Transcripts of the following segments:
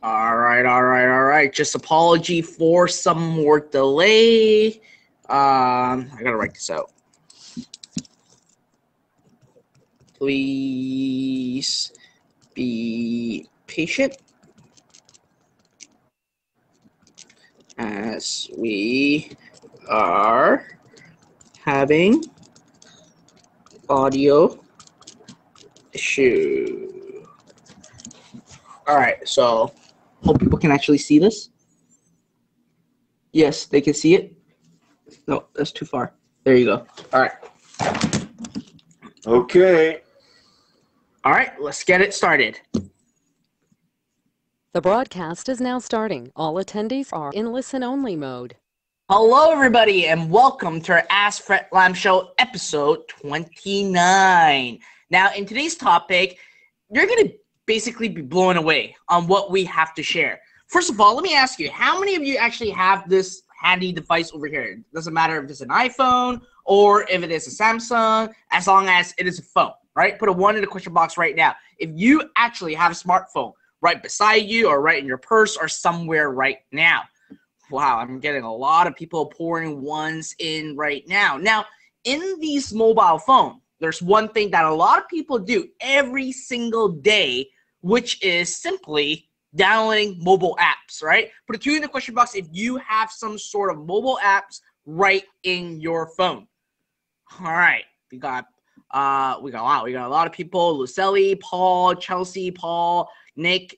All right. Just apology for some more delay. I gotta write this out. Please be patient as we are having audio issue. All right, so hope people can actually see this. Yes, they can see it. No, that's too far. There you go. All right. Okay. All right, let's get it started. The broadcast is now starting. All attendees are in listen-only mode. Hello, everybody, and welcome to our Ask Fred Lam Show, episode 29. Now, in today's topic, you're going to basically be blown away on what we have to share. First of all, let me ask you, how many of you actually have this handy device over here? It doesn't matter if it's an iPhone or if it is a Samsung, as long as it is a phone, right? Put a 1 in the question box right now. If you actually have a smartphone right beside you or right in your purse or somewhere right now. Wow, I'm getting a lot of people pouring ones in right now. Now, in these mobile phone, there's one thing that a lot of people do every single day, which is simply downloading mobile apps, right? Put a 2 in the question box if you have some sort of mobile apps right in your phone. All right, we got a lot of people: Lucelli, Paul, Chelsea, Paul, Nick,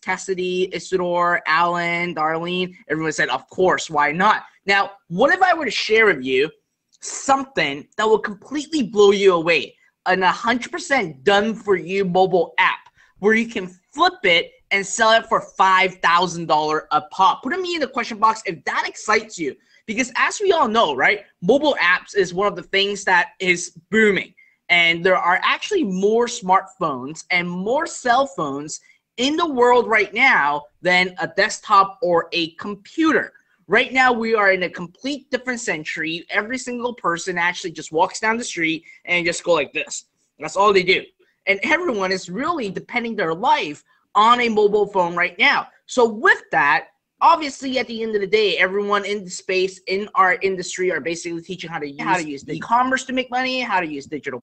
Cassidy, Isidore, Alan, Darlene. Everyone said, of course, why not? Now, what if I were to share with you something that will completely blow you away? An 100% done-for-you mobile app where you can flip it and sell it for $5,000 a pop. Put me in the question box if that excites you. Because as we all know, right, mobile apps is one of the things that is booming. And there are actually more smartphones and more cell phones in the world right now than a desktop or a computer. Right now, we are in a complete different century. Every single person actually just walks down the street and just go like this. That's all they do. And everyone is really depending their life on a mobile phone right now. So with that, obviously, at the end of the day, everyone in the space in our industry are basically teaching how to use e-commerce to make money, how to use digital. At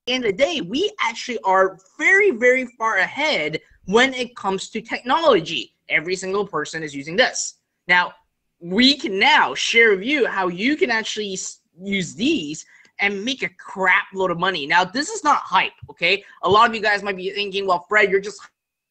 the end of the day, we actually are very, very far ahead when it comes to technology. Every single person is using this. Now, we can now share with you how you can actually use these and make a crap load of money. Now, this is not hype, okay? A lot of you guys might be thinking, well, Fred, you're just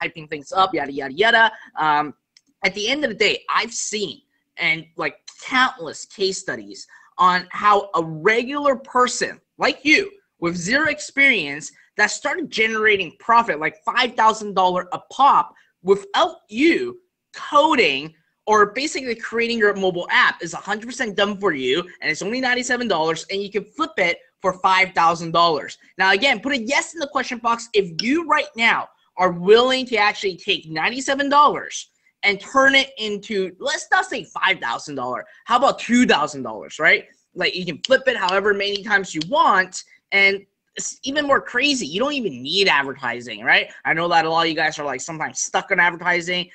hyping things up, yada, yada, yada. At the end of the day, I've seen and like countless case studies on how a regular person like you with zero experience that started generating profit like $5,000 a pop without you coding or basically creating your mobile app is 100% done for you, and it's only $97, and you can flip it for $5,000. Now, again, put a yes in the question box if you right now are willing to actually take $97 and turn it into, let's not say $5,000. How about $2,000, right? Like, you can flip it however many times you want, and it's even more crazy. You don't even need advertising, right? I know that a lot of you guys are like sometimes stuck on advertising.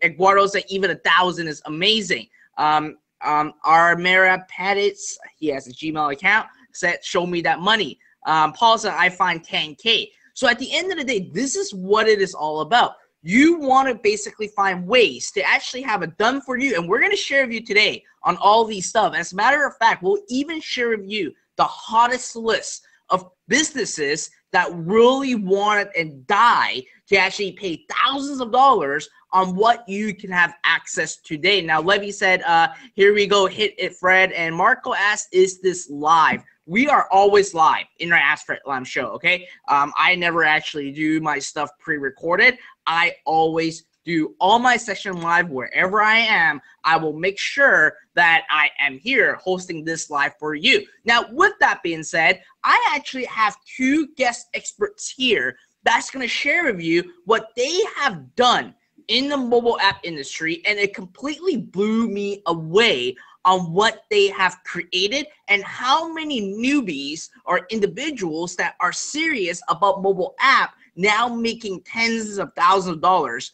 Eduardo said even 1,000 is amazing. Armera Pettis, he has a Gmail account, said, show me that money. Paul said, I find 10K. So at the end of the day, this is what it is all about. You want to basically find ways to actually have it done for you. And we're going to share with you today on all these stuff. As a matter of fact, we'll even share with you the hottest list of businesses that really want and die to actually pay thousands of dollars on what you can have access today. Now, Levy said, here we go, hit it, Fred. And Marco asked, is this live? We are always live in our Ask Fred Lam show, okay? I never actually do my stuff pre-recorded. I always do all my section live wherever I am. I will make sure that I am here hosting this live for you. Now, with that being said, I actually have two guest experts here that's going to share with you what they have done in the mobile app industry, and it completely blew me away on what they have created and how many newbies or individuals that are serious about mobile app now making tens of thousands of dollars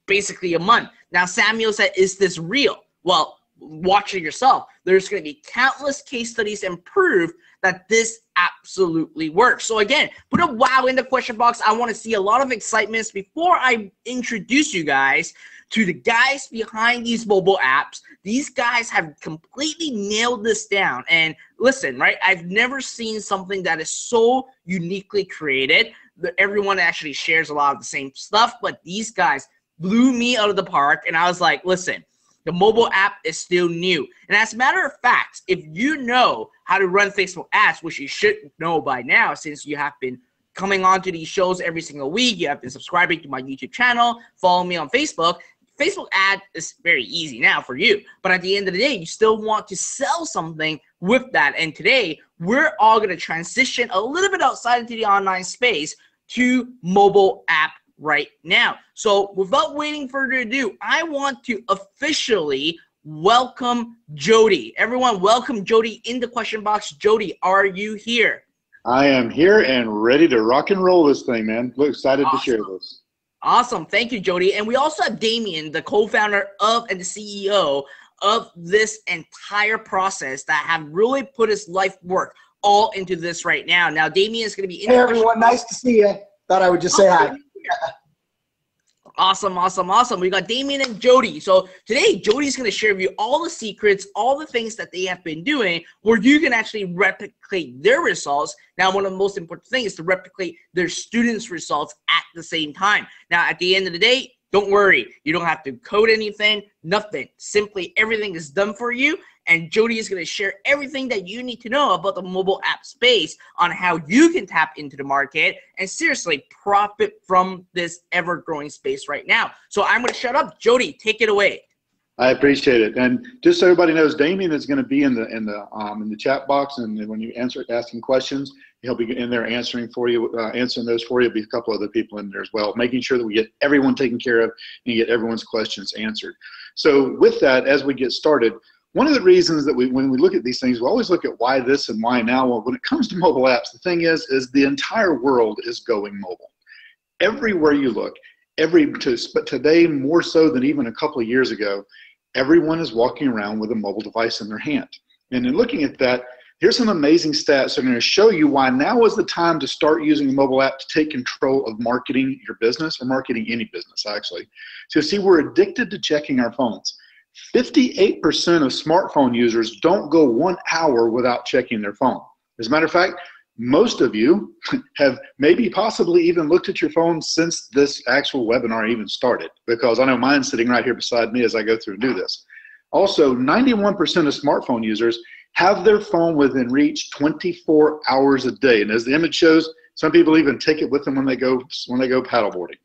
basically a month. Now, Samuel said, is this real? Well, watch it yourself. There's going to be countless case studies and proof that this absolutely works. So again, put a wow in the question box. I want to see a lot of excitement before I introduce you guys to the guys behind these mobile apps. These guys have completely nailed this down. And listen, right? I've never seen something that is so uniquely created. Everyone actually shares a lot of the same stuff, but these guys blew me out of the park. And I was like, listen, the mobile app is still new. And as a matter of fact, if you know how to run Facebook ads, which you should know by now since you have been coming on to these shows every single week, you have been subscribing to my YouTube channel, follow me on Facebook. Facebook ad is very easy now for you. But at the end of the day, you still want to sell something with that. And today, we're all going to transition a little bit outside into the online space to mobile app right now. So without waiting further ado, I want to officially welcome Jody. Everyone, welcome Jody in the question box. Jody, are you here? I am here and ready to rock and roll this thing, man. Look, excited to share this. Awesome. Thank you, Jody. And we also have Damien, the co-founder of and the CEO of this entire process that have really put his life work all into this right now. Now, Damien is going to be in Hey, everyone. Nice to see you. Thought I would just say hi. Awesome, awesome, awesome. We got Damien and Jody. So today, Jody's going to share with you all the secrets, all the things that they have been doing where you can actually replicate their results. Now, one of the most important things is to replicate their students' results at the same time. Now, at the end of the day, don't worry. You don't have to code anything, nothing. Simply everything is done for you. And Jody is going to share everything that you need to know about the mobile app space on how you can tap into the market and seriously profit from this ever-growing space right now. So I'm going to shut up. Jody, take it away. I appreciate it. And just so everybody knows, Damien is going to be in the chat box, and when you asking questions, he'll be in there answering for you, answering those for you. There'll be a couple other people in there as well, making sure that we get everyone taken care of and get everyone's questions answered. So with that, as we get started, one of the reasons that when we look at these things, we always look at why this and why now. Well, when it comes to mobile apps, the thing is the entire world is going mobile. Everywhere you look, but today more so than even a couple of years ago, everyone is walking around with a mobile device in their hand. And in looking at that, here's some amazing stats that are going to show you why now is the time to start using a mobile app to take control of marketing your business or marketing any business, actually. So see, we're addicted to checking our phones. 58% of smartphone users don't go 1 hour without checking their phone. As a matter of fact, most of you have maybe possibly even looked at your phone since this actual webinar even started, because I know mine's sitting right here beside me as I go through and do this. Also, 91% of smartphone users have their phone within reach 24 hours a day. And as the image shows, some people even take it with them when they go paddleboarding.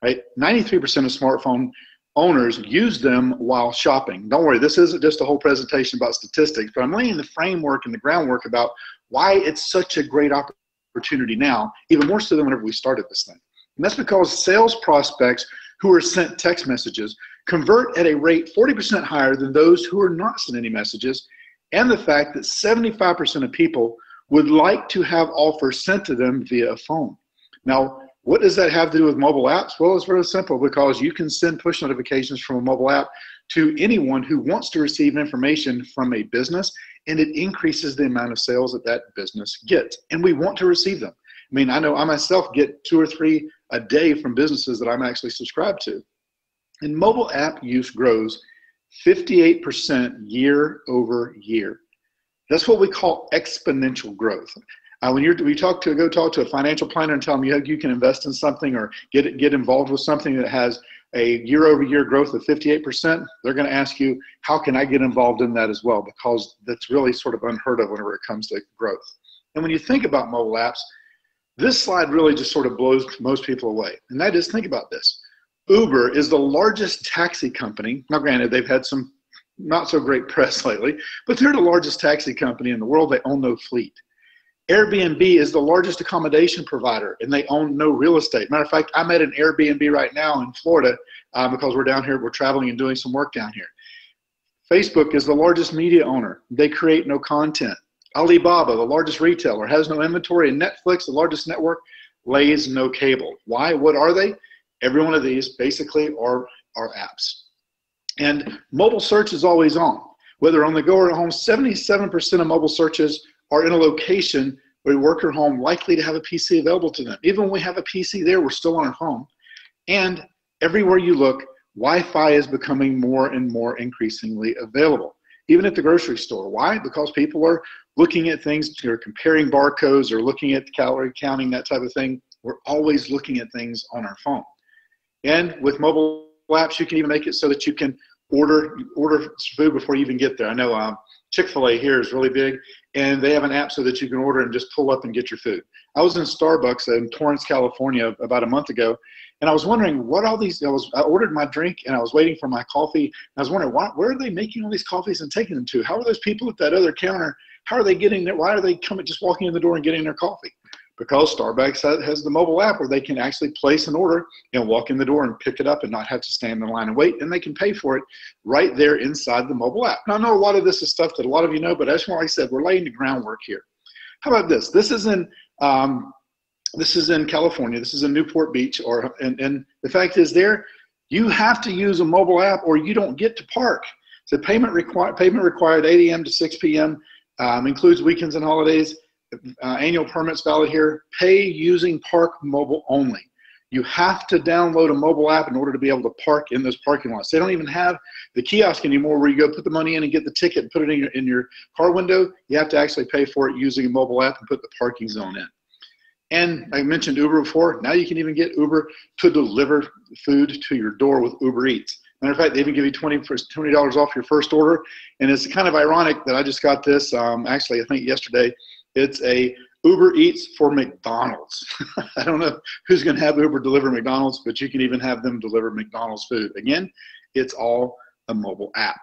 Right? 93% of smartphone owners use them while shopping. Don't worry, this isn't just a whole presentation about statistics, but I'm laying the framework and the groundwork about why it's such a great opportunity now, even more so than whenever we started this thing. And that's because sales prospects who are sent text messages convert at a rate 40% higher than those who are not sent any messages, and the fact that 75% of people would like to have offers sent to them via a phone. Now, what does that have to do with mobile apps? Well, it's very simple, because you can send push notifications from a mobile app to anyone who wants to receive information from a business, and it increases the amount of sales that that business gets. And we want to receive them. I mean, I know I myself get 2 or 3 a day from businesses that I'm actually subscribed to. And mobile app use grows 58% year over year. That's what we call exponential growth. When go talk to a financial planner and tell them you can invest in something or get involved with something that has a year-over-year growth of 58%, they're going to ask you, how can I get involved in that as well? Because that's really sort of unheard of whenever it comes to growth. And when you think about mobile apps, this slide really just sort of blows most people away. And that is, think about this. Uber is the largest taxi company. Now, granted, they've had some not so great press lately, but they're the largest taxi company in the world. They own no fleet. Airbnb is the largest accommodation provider, and they own no real estate. Matter of fact, I'm at an Airbnb right now in Florida because we're down here, we're traveling and doing some work down here. Facebook is the largest media owner. They create no content. Alibaba, the largest retailer, has no inventory. And Netflix, the largest network, lays no cable. Why? What are they? Every one of these basically are apps. And mobile search is always on. Whether on the go or at home, 77% of mobile searches are in a location where work or home likely to have a PC available to them. Even when we have a PC there, we're still on our home. And everywhere you look, Wi-Fi is becoming more and more increasingly available. Even at the grocery store. Why? Because people are looking at things, they're comparing barcodes or looking at calorie counting, that type of thing. We're always looking at things on our phone. And with mobile apps, you can even make it so that you can order food before you even get there. I know Chick-fil-A here is really big, and they have an app so that you can order and just pull up and get your food. I was in Starbucks in Torrance, California about a month ago, and I was wondering what all these, I ordered my drink and I was waiting for my coffee, and I was wondering where are they making all these coffees and taking them to? How are those people at that other counter, how are they getting there? Why are they just walking in the door and getting their coffee? Because Starbucks has the mobile app where they can actually place an order and walk in the door and pick it up and not have to stand in line and wait, and they can pay for it right there inside the mobile app. Now, I know a lot of this is stuff that a lot of you know, but as like I said, we're laying the groundwork here. How about this? This is in California. This is in Newport Beach, and the fact is there, you have to use a mobile app or you don't get to park. So payment required 8 a.m. to 6 p.m. Includes weekends and holidays. Annual permits valid here. Pay using Park Mobile only. You have to download a mobile app in order to be able to park in those parking lots. They don't even have the kiosk anymore where you go put the money in and get the ticket and put it in your car window. You have to actually pay for it using a mobile app and put the parking zone in. And I mentioned Uber before. Now you can even get Uber to deliver food to your door with Uber Eats. Matter of fact, they even give you $20 off your first order. And it's kind of ironic that I just got this, actually, I think yesterday. It's a Uber Eats for McDonald's. I don't know who's going to have Uber deliver McDonald's, but you can even have them deliver McDonald's food. Again, it's all a mobile app.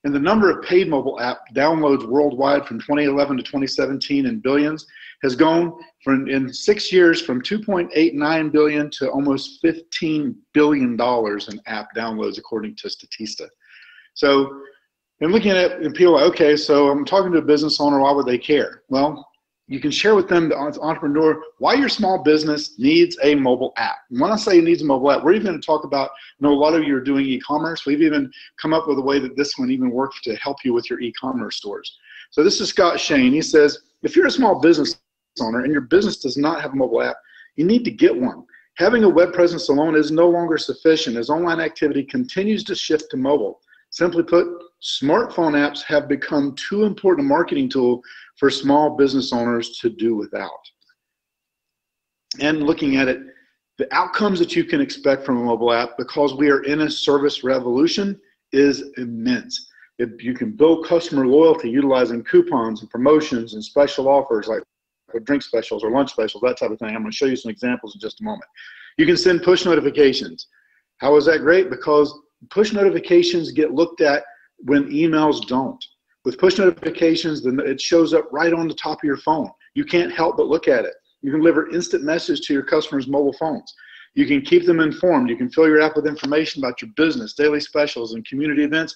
And the number of paid mobile app downloads worldwide from 2011 to 2017 in billions has gone in 6 years from 2.89 billion to almost $15 billion in app downloads, according to Statista. So, and looking at it, and people are like, okay, so I'm talking to a business owner, why would they care? Well, you can share with them, the entrepreneur, why your small business needs a mobile app. And when I say it needs a mobile app, we're even going to talk about, a lot of you are doing e-commerce. We've even come up with a way that this one even works to help you with your e-commerce stores. So this is Scott Shane. He says, if you're a small business owner and your business does not have a mobile app, you need to get one. Having a web presence alone is no longer sufficient as online activity continues to shift to mobile. Simply put, smartphone apps have become too important a marketing tool for small business owners to do without. And looking at it, the outcomes that you can expect from a mobile app, because we are in a service revolution, is immense. You can build customer loyalty utilizing coupons and promotions and special offers like drink specials or lunch specials, that type of thing. I'm going to show you some examples in just a moment. You can send push notifications. How is that great? Because push notifications get looked at when emails don't. With push notifications, then it shows up right on the top of your phone. You can't help but look at it. You can deliver instant message to your customers' mobile phones. You can keep them informed. You can fill your app with information about your business, daily specials, and community events,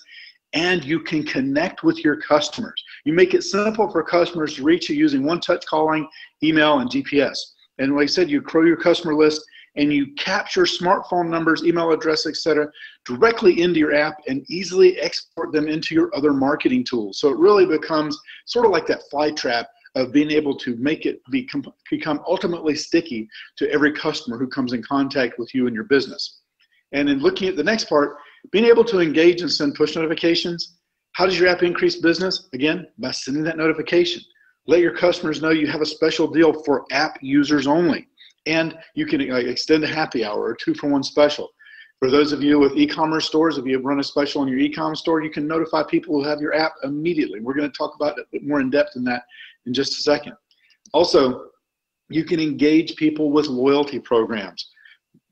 and you can connect with your customers. You make it simple for customers to reach you using one-touch calling, email, and GPS. And like I said, you grow your customer list, and you capture smartphone numbers, email address, etc., directly into your app and easily export them into your other marketing tools. So it really becomes sort of like that fly trap of being able to make it become ultimately sticky to every customer who comes in contact with you and your business. And in looking at the next part, being able to engage and send push notifications. How does your app increase business? Again, by sending that notification. Let your customers know you have a special deal for app users only. And you can extend a happy hour or 2-for-1 special. For those of you with e-commerce stores, if you run a special in your e-commerce store, you can notify people who have your app immediately. We're going to talk about it a bit more in depth in that in just a second. Also, you can engage people with loyalty programs.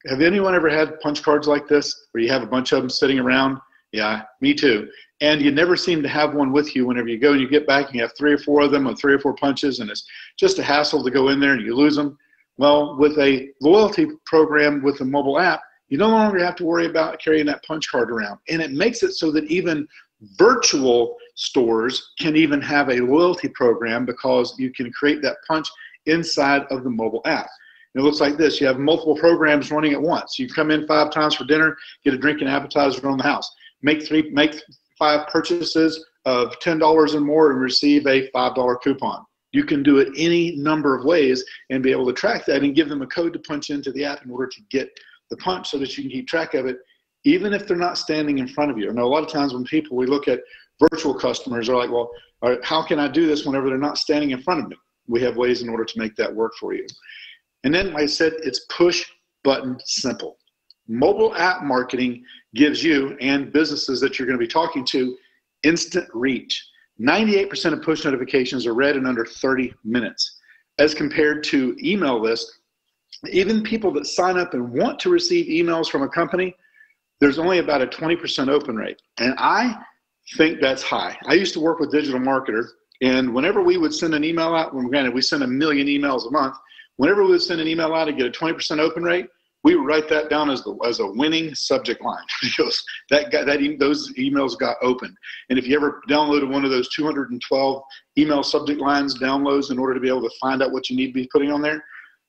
Have anyone ever had punch cards like this where you have a bunch of them sitting around? Yeah, me too. And you never seem to have one with you whenever you go and you get back and you have 3 or 4 of them with 3 or 4 punches, and it's just a hassle to go in there and you lose them. Well, with a loyalty program with a mobile app, you no longer have to worry about carrying that punch card around. And it makes it so that even Virtual stores can even have a loyalty program because you can create that punch inside of the mobile app. And it looks like this. You have multiple programs running at once. You come in 5 times for dinner, get a drink and appetizer on the house. Make 5 purchases of $10 or more and receive a $5 coupon. You can do it any number of ways and be able to track that and give them a code to punch into the app in order to get the punch so that you can keep track of it, even if they're not standing in front of you. I know a lot of times when we look at virtual customers, they're like, well, all right, how can I do this whenever they're not standing in front of me? We have ways in order to make that work for you. And then, like I said, it's push button simple. Mobile app marketing gives you and businesses that you're going to be talking to instant reach. 98% of push notifications are read in under 30 minutes. As compared to email lists, even people that sign up and want to receive emails from a company, there's only about a 20% open rate. And I think that's high. I used to work with digital marketers, and whenever we would send an email out, granted we send 1 million emails a month, whenever we would send an email out and get a 20% open rate, we would write that down as a winning subject line because those emails got opened. And if you ever downloaded one of those 212 email subject lines downloads in order to be able to find out what you need to be putting on there,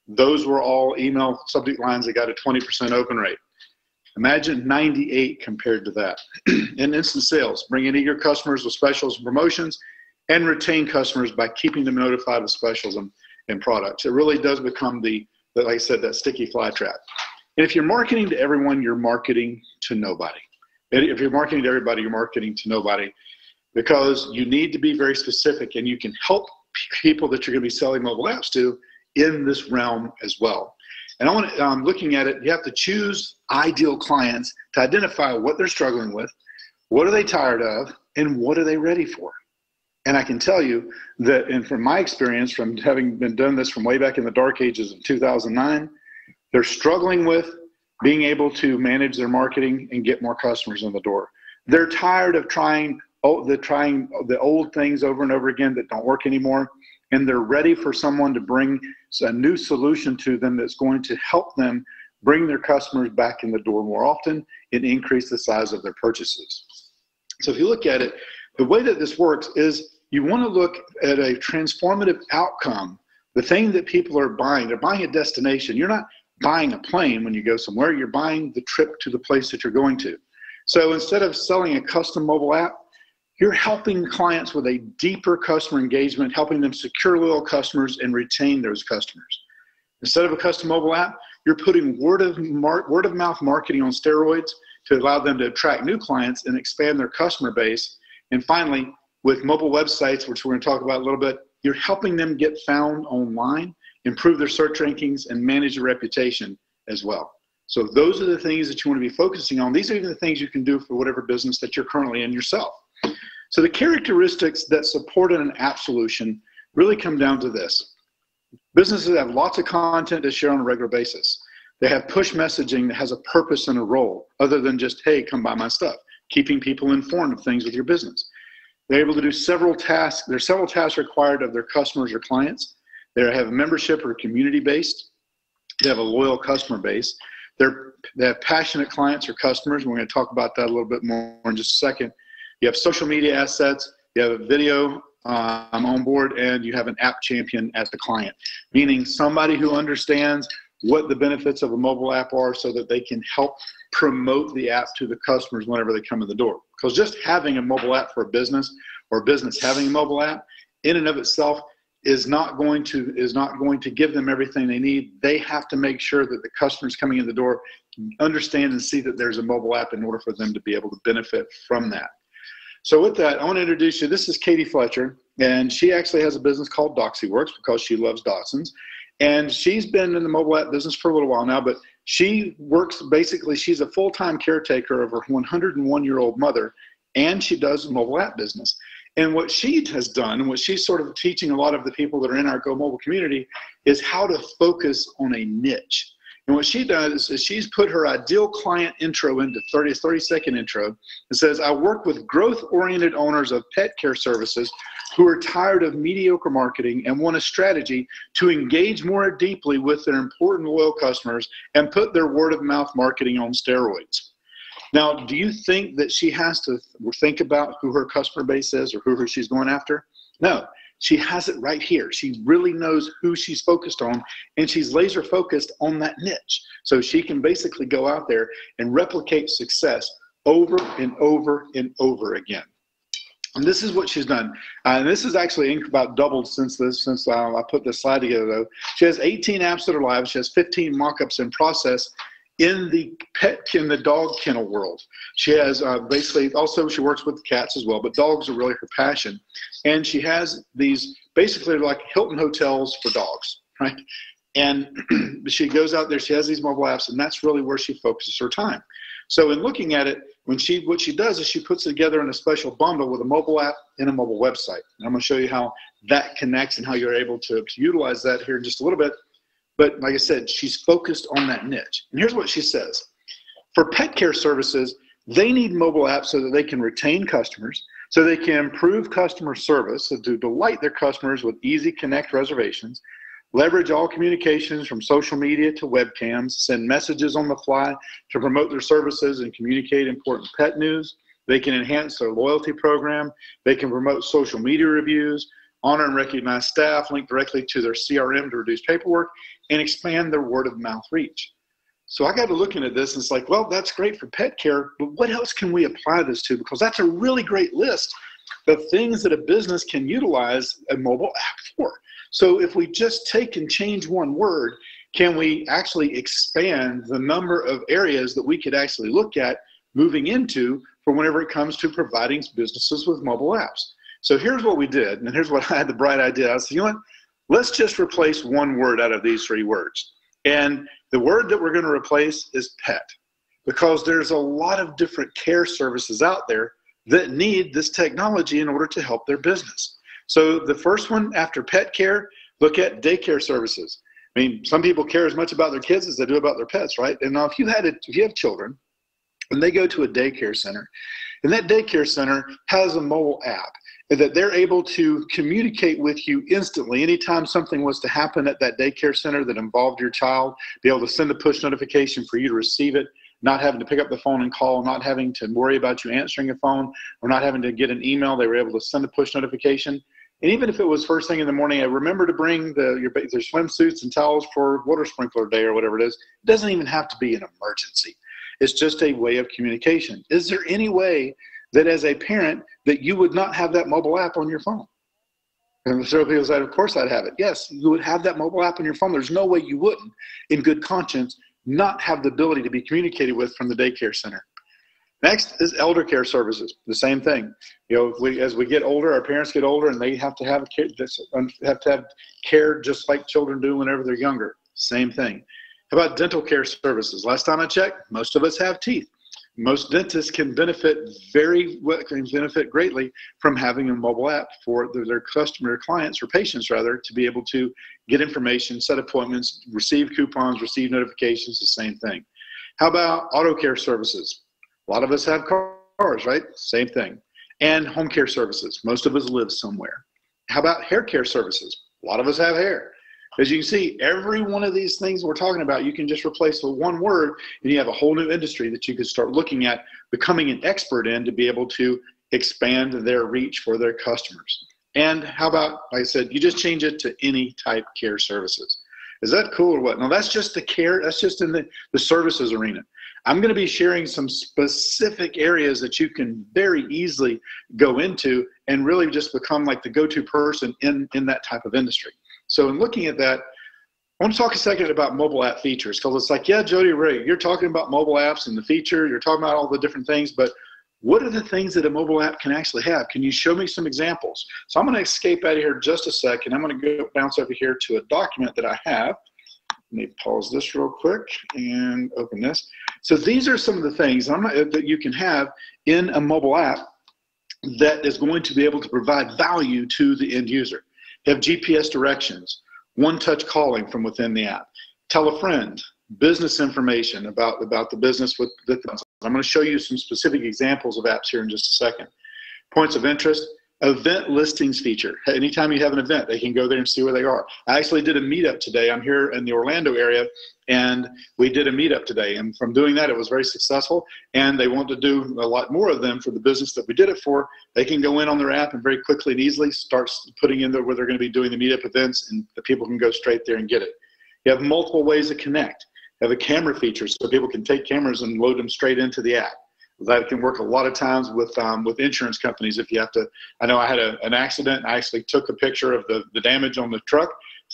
those were all email subject lines that got a 20% open rate. Imagine 98 compared to that. And instant sales, bring in eager customers with specials and promotions, and retain customers by keeping them notified of specials and products. It really does become like I said, that sticky fly trap. And if you're marketing to everyone, you're marketing to nobody. And if you're marketing to everybody, you're marketing to nobody, because you need to be very specific, and you can help people that you're going to be selling mobile apps to in this realm as well. And looking at it, you have to choose ideal clients to identify what they're struggling with, what are they tired of, and what are they ready for. And I can tell you that, and from my experience, from having been doing this from way back in the dark ages of 2009, they're struggling with being able to manage their marketing and get more customers in the door. They're tired of trying the old things over and over again that don't work anymore, and they're ready for someone to bring a new solution to them that's going to help them bring their customers back in the door more often and increase the size of their purchases. So if you look at it, the way that this works is you want to look at a transformative outcome. The thing that people are buying, they're buying a destination. You're not buying a plane when you go somewhere, you're buying the trip to the place that you're going to. So instead of selling a custom mobile app, you're helping clients with a deeper customer engagement, helping them secure loyal customers and retain those customers. Instead of a custom mobile app, you're putting word of mouth marketing on steroids to allow them to attract new clients and expand their customer base. And finally, with mobile websites, which we're going to talk about a little bit, you're helping them get found online, improve their search rankings, and manage their reputation as well. So those are the things that you want to be focusing on. These are even the things you can do for whatever business that you're currently in yourself. So the characteristics that support an app solution really come down to this. Businesses have lots of content to share on a regular basis. They have push messaging that has a purpose and a role other than just, hey, come buy my stuff, keeping people informed of things with your business. They're able to do several tasks. There's several tasks required of their customers or clients. They have a membership or community-based. They have a loyal customer base. They have passionate clients or customers. We're going to talk about that a little bit more in just a second. You have social media assets. You have a video on board, and you have an app champion as the client, meaning somebody who understands what the benefits of a mobile app are so that they can help promote the app to the customers whenever they come in the door. Because just having a mobile app for a business, or business having a mobile app in and of itself is not going to give them everything they need. They have to make sure that the customers coming in the door understand and see that there's a mobile app in order for them to be able to benefit from that. So with that, I want to introduce you. This is Katie Fletcher, and she actually has a business called DoxyWorks because she loves Dachshunds. And she's been in the mobile app business for a little while now, but she works, basically, she's a full-time caretaker of her 101-year-old mother, and she does mobile app business. And what she has done, and what she's sort of teaching a lot of the people that are in our Go Mobile community, is how to focus on a niche. And what she does is she's put her ideal client intro into 30-second intro and says, I work with growth-oriented owners of pet care services who are tired of mediocre marketing and want a strategy to engage more deeply with their important loyal customers and put their word-of-mouth marketing on steroids. Now, do you think that she has to think about who her customer base is or who she's going after? No, she has it right here. She really knows who she's focused on, and she's laser focused on that niche. So she can basically go out there and replicate success over and over and over again. And this is what she's done. And this is actually about doubled since I put this slide together, though. She has 18 apps that are live. She has 15 mock-ups in process in the dog kennel world. She has basically, also she works with cats as well, but dogs are really her passion. And she has these basically like Hilton hotels for dogs, right? And she goes out there, she has these mobile apps, and that's really where she focuses her time. So in looking at it, what she does is she puts it together in a special bundle with a mobile app and a mobile website. And I'm going to show you how that connects and how you're able to utilize that here in just a little bit. But like I said, she's focused on that niche. And here's what she says. For pet care services, they need mobile apps so that they can retain customers, so they can improve customer service, so to delight their customers with easy connect reservations, leverage all communications from social media to webcams, send messages on the fly to promote their services and communicate important pet news. They can enhance their loyalty program. They can promote social media reviews, honor and recognize staff, link directly to their CRM to reduce paperwork, and expand their word of mouth reach. So I got to looking at this and it's like, well, that's great for pet care, but what else can we apply this to? Because that's a really great list of things that a business can utilize a mobile app for. So if we just take and change one word, can we actually expand the number of areas that we could actually look at moving into for whenever it comes to providing businesses with mobile apps? So here's what we did, and here's what I had the bright idea. I said, you know what? Let's just replace one word out of these three words. And the word that we're going to replace is pet, because there's a lot of different care services out there that need this technology in order to help their business. So the first one after pet care, look at daycare services. I mean, some people care as much about their kids as they do about their pets, right? And now if you have children and they go to a daycare center, and that daycare center has a mobile app that they're able to communicate with you instantly. Anytime something was to happen at that daycare center that involved your child, be able to send a push notification for you to receive it, not having to pick up the phone and call, not having to worry about you answering a phone, or not having to get an email. They were able to send a push notification. And even if it was first thing in the morning, I remember to bring their swimsuits and towels for water sprinkler day or whatever it is. It doesn't even have to be an emergency. It's just a way of communication. Is there any way that as a parent that you would not have that mobile app on your phone? And several people said, of course I'd have it. Yes, you would have that mobile app on your phone. There's no way you wouldn't, in good conscience, not have the ability to be communicated with from the daycare center. Next is elder care services. The same thing. You know, as we get older, our parents get older, and they have to have care just like children do whenever they're younger. Same thing. How about dental care services? Last time I checked, most of us have teeth. Most dentists can benefit greatly from having a mobile app for their clients or patients rather, to be able to get information, set appointments, receive coupons, receive notifications, the same thing. How about auto care services? A lot of us have cars, right? Same thing. And home care services. Most of us live somewhere. How about hair care services? A lot of us have hair. As you can see, every one of these things we're talking about, you can just replace with one word, and you have a whole new industry that you can start looking at becoming an expert in to be able to expand their reach for their customers. And how about, like I said, you just change it to any type care services. Is that cool or what? Now, that's just the care. That's just in the services arena. I'm going to be sharing some specific areas that you can very easily go into and really just become like the go-to person in that type of industry. So in looking at that, I want to talk a second about mobile app features, because it's like, yeah, Jody, Ray, you're talking about mobile apps and the feature, you're talking about all the different things, but what are the things that a mobile app can actually have? Can you show me some examples? So I'm going to escape out of here just a second. I'm going to go bounce over here to a document that I have. Let me pause this real quick and open this. So these are some of the things that you can have in a mobile app that is going to be able to provide value to the end user. You have GPS directions, one-touch calling from within the app, tell a friend, business information about the business with the. I'm going to show you some specific examples of apps here in just a second. Points of interest. event listings feature. Anytime you have an event, they can go there and see where they are. I actually did a meetup today. I'm here in the Orlando area, and we did a meetup today. And from doing that, it was very successful. And they want to do a lot more of them for the business that we did it for. They can go in on their app and very quickly and easily start putting in there where they're going to be doing the meetup events, and the people can go straight there and get it. You have multiple ways to connect. You have a camera feature, so people can take cameras and load them straight into the app. That can work a lot of times with insurance companies. If you have to, I know I had an accident. I actually took a picture of the damage on the truck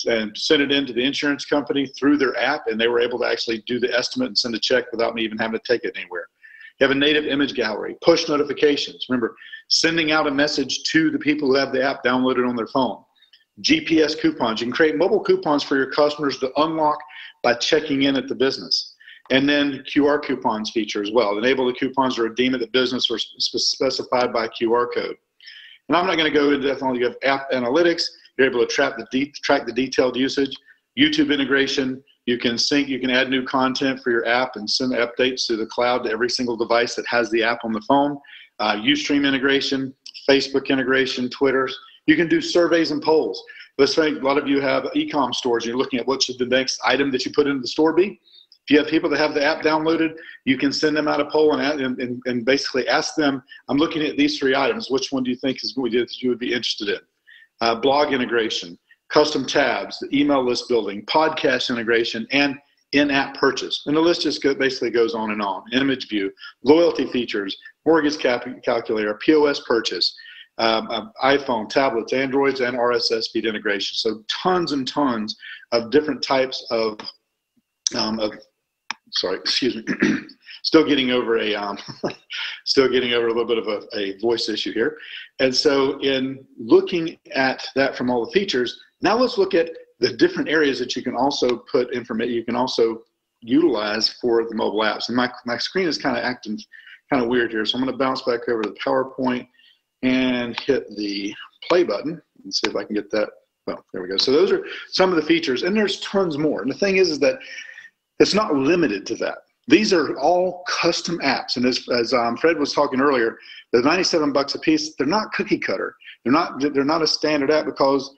and sent it into the insurance company through their app, and they were able to actually do the estimate and send a check without me even having to take it anywhere. You have a native image gallery, push notifications. Remember, sending out a message to the people who have the app downloaded on their phone. GPS coupons. You can create mobile coupons for your customers to unlock by checking in at the business. And then QR coupons feature as well. Enable the coupons to redeem at the business or specified by QR code. And I'm not going to go into depth on. You have app analytics. You're able to track the detailed usage. YouTube integration. You can sync. You can add new content for your app and send updates to the cloud to every single device that has the app on the phone. Ustream integration, Facebook integration, Twitter. You can do surveys and polls. Let's say a lot of you have e-com stores. You're looking at what should the next item that you put into the store be. If you have people that have the app downloaded, you can send them out a poll and basically ask them, I'm looking at these 3 items. Which one do you think is what you would be interested in? Blog integration, custom tabs, the email list building, podcast integration, and in-app purchase. And the list just basically goes on and on. Image view, loyalty features, mortgage calculator, POS purchase, iPhone, tablets, Androids, and RSS feed integration. So tons and tons of different types of sorry, excuse me. Still getting over a little bit of a voice issue here. And so in looking at that from all the features, now let's look at the different areas that you can also put information, you can also utilize for the mobile apps. And my screen is kind of acting kind of weird here. So I'm going to bounce back over to the PowerPoint and hit the play button and see if I can get that. Well, there we go. So those are some of the features, and there's tons more. And the thing is that it's not limited to that. These are all custom apps, and as Fred was talking earlier, the $97 a piece. They're not cookie cutter. They're not a standard app because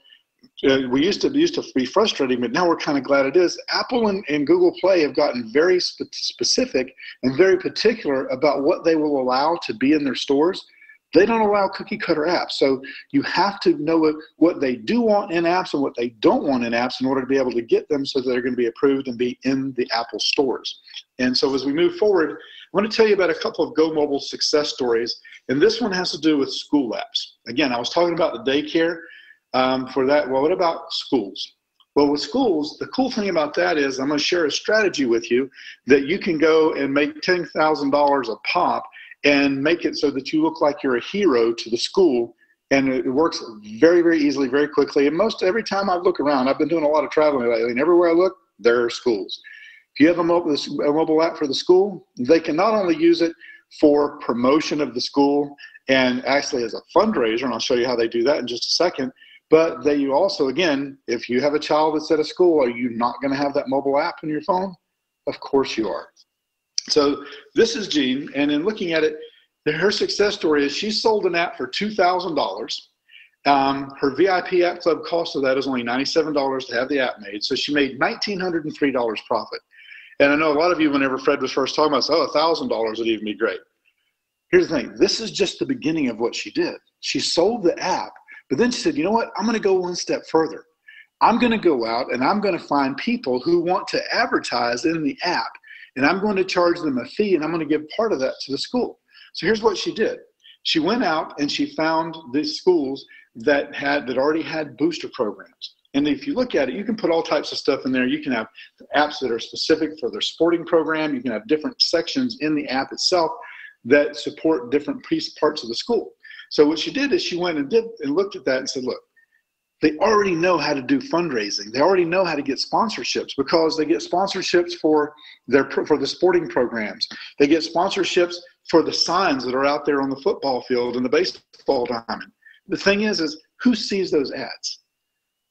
we used to be frustrating, but now we're kind of glad it is. Apple and Google Play have gotten very specific and very particular about what they will allow to be in their stores. They don't allow cookie cutter apps. So you have to know what they do want in apps and what they don't want in apps in order to be able to get them so that they're going to be approved and be in the Apple stores. And so as we move forward, I want to tell you about a couple of Go Mobile success stories. And this one has to do with school apps. Again, I was talking about the daycare for that. Well, what about schools? Well, with schools, the cool thing about that is I'm going to share a strategy with you that you can go and make $10,000 a pop and make it so that you look like you're a hero to the school. And it works very, very easily, very quickly. And every time I look around, I've been doing a lot of traveling lately, and everywhere I look, there are schools. If you have a mobile app for the school, they can not only use it for promotion of the school and actually as a fundraiser, and I'll show you how they do that in just a second, but you also, again, if you have a child that's at a school, are you not going to have that mobile app on your phone? Of course you are. So this is Jean, and in looking at it, her success story is she sold an app for $2,000. Her VIP app club cost of that is only $97 to have the app made, so she made $1,903 profit. And I know a lot of you, whenever Fred was first talking about this, $1,000 would even be great. Here's the thing. This is just the beginning of what she did. She sold the app, but then she said, you know what? I'm going to go one step further. I'm going to go out and I'm going to find people who want to advertise in the app, and I'm going to charge them a fee, and I'm going to give part of that to the school. So here's what she did. She went out and she found these schools that already had booster programs. And if you look at it, you can put all types of stuff in there. You can have apps that are specific for their sporting program. You can have different sections in the app itself that support different parts of the school. So what she did is she went and looked at that and said, look, they already know how to do fundraising. They already know how to get sponsorships because they get sponsorships for the sporting programs. They get sponsorships for the signs that are out there on the football field and the baseball diamond. The thing is who sees those ads?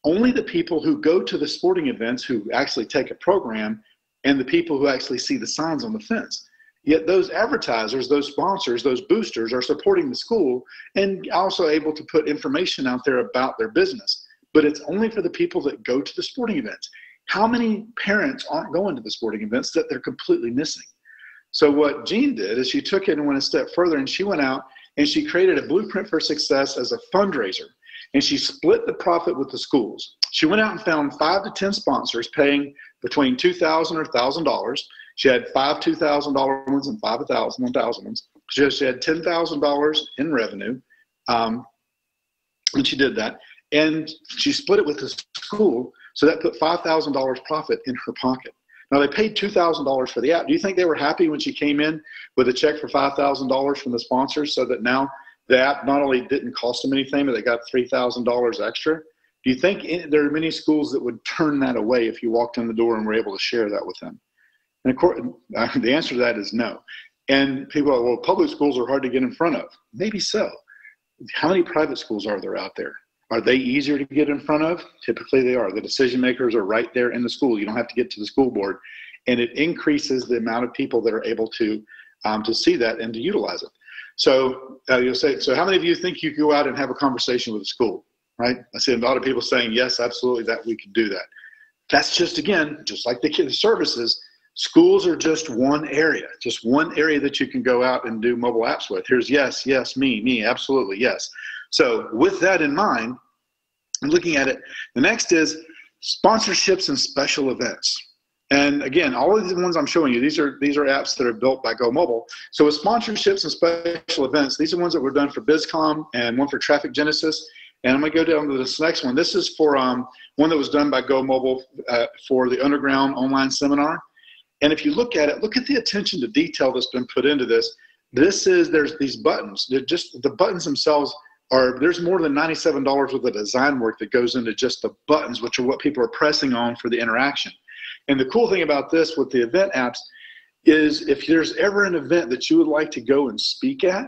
Only the people who go to the sporting events who actually take a program and the people who actually see the signs on the fence. Yet those advertisers, those sponsors, those boosters are supporting the school and also able to put information out there about their business. But it's only for the people that go to the sporting events. How many parents aren't going to the sporting events that they're completely missing? So what Jean did is she took it and went a step further, and she went out and she created a blueprint for success as a fundraiser. And she split the profit with the schools. She went out and found 5 to 10 sponsors paying between $2,000 or $1,000. She had 5 $2,000 ones and 5 $1,000 ones. She had $10,000 in revenue, and she did that. And she split it with the school, so that put $5,000 profit in her pocket. Now, they paid $2,000 for the app. Do you think they were happy when she came in with a check for $5,000 from the sponsors, so that now the app not only didn't cost them anything, but they got $3,000 extra? Do you think there are many schools that would turn that away if you walked in the door and were able to share that with them? And of course, the answer to that is no. And people are, well, public schools are hard to get in front of. Maybe so. How many private schools are there out there? Are they easier to get in front of? Typically they are. The decision makers are right there in the school. You don't have to get to the school board. And it increases the amount of people that are able to see that and to utilize it. So you'll say, so how many of you think you could go out and have a conversation with a school, right? I see a lot of people saying, yes, absolutely, that we could do that. That's just, again, just like the kids' services, schools are just one area that you can go out and do mobile apps with. Here's yes, yes, me, absolutely, yes. So with that in mind, and looking at it, the next is sponsorships and special events. And again, all of the ones I'm showing you, these are apps that are built by Go Mobile. So with sponsorships and special events, these are ones that were done for BizCom and one for Traffic Genesis. And I'm going to go down to this next one. This is for one that was done by Go Mobile for the Underground online seminar. And if you look at it, look at the attention to detail that's been put into this. There's these buttons. They're just the buttons themselves there's more than $97 worth of design work that goes into just the buttons, which are what people are pressing on for the interaction. And the cool thing about this with the event apps is if there's ever an event that you would like to go and speak at,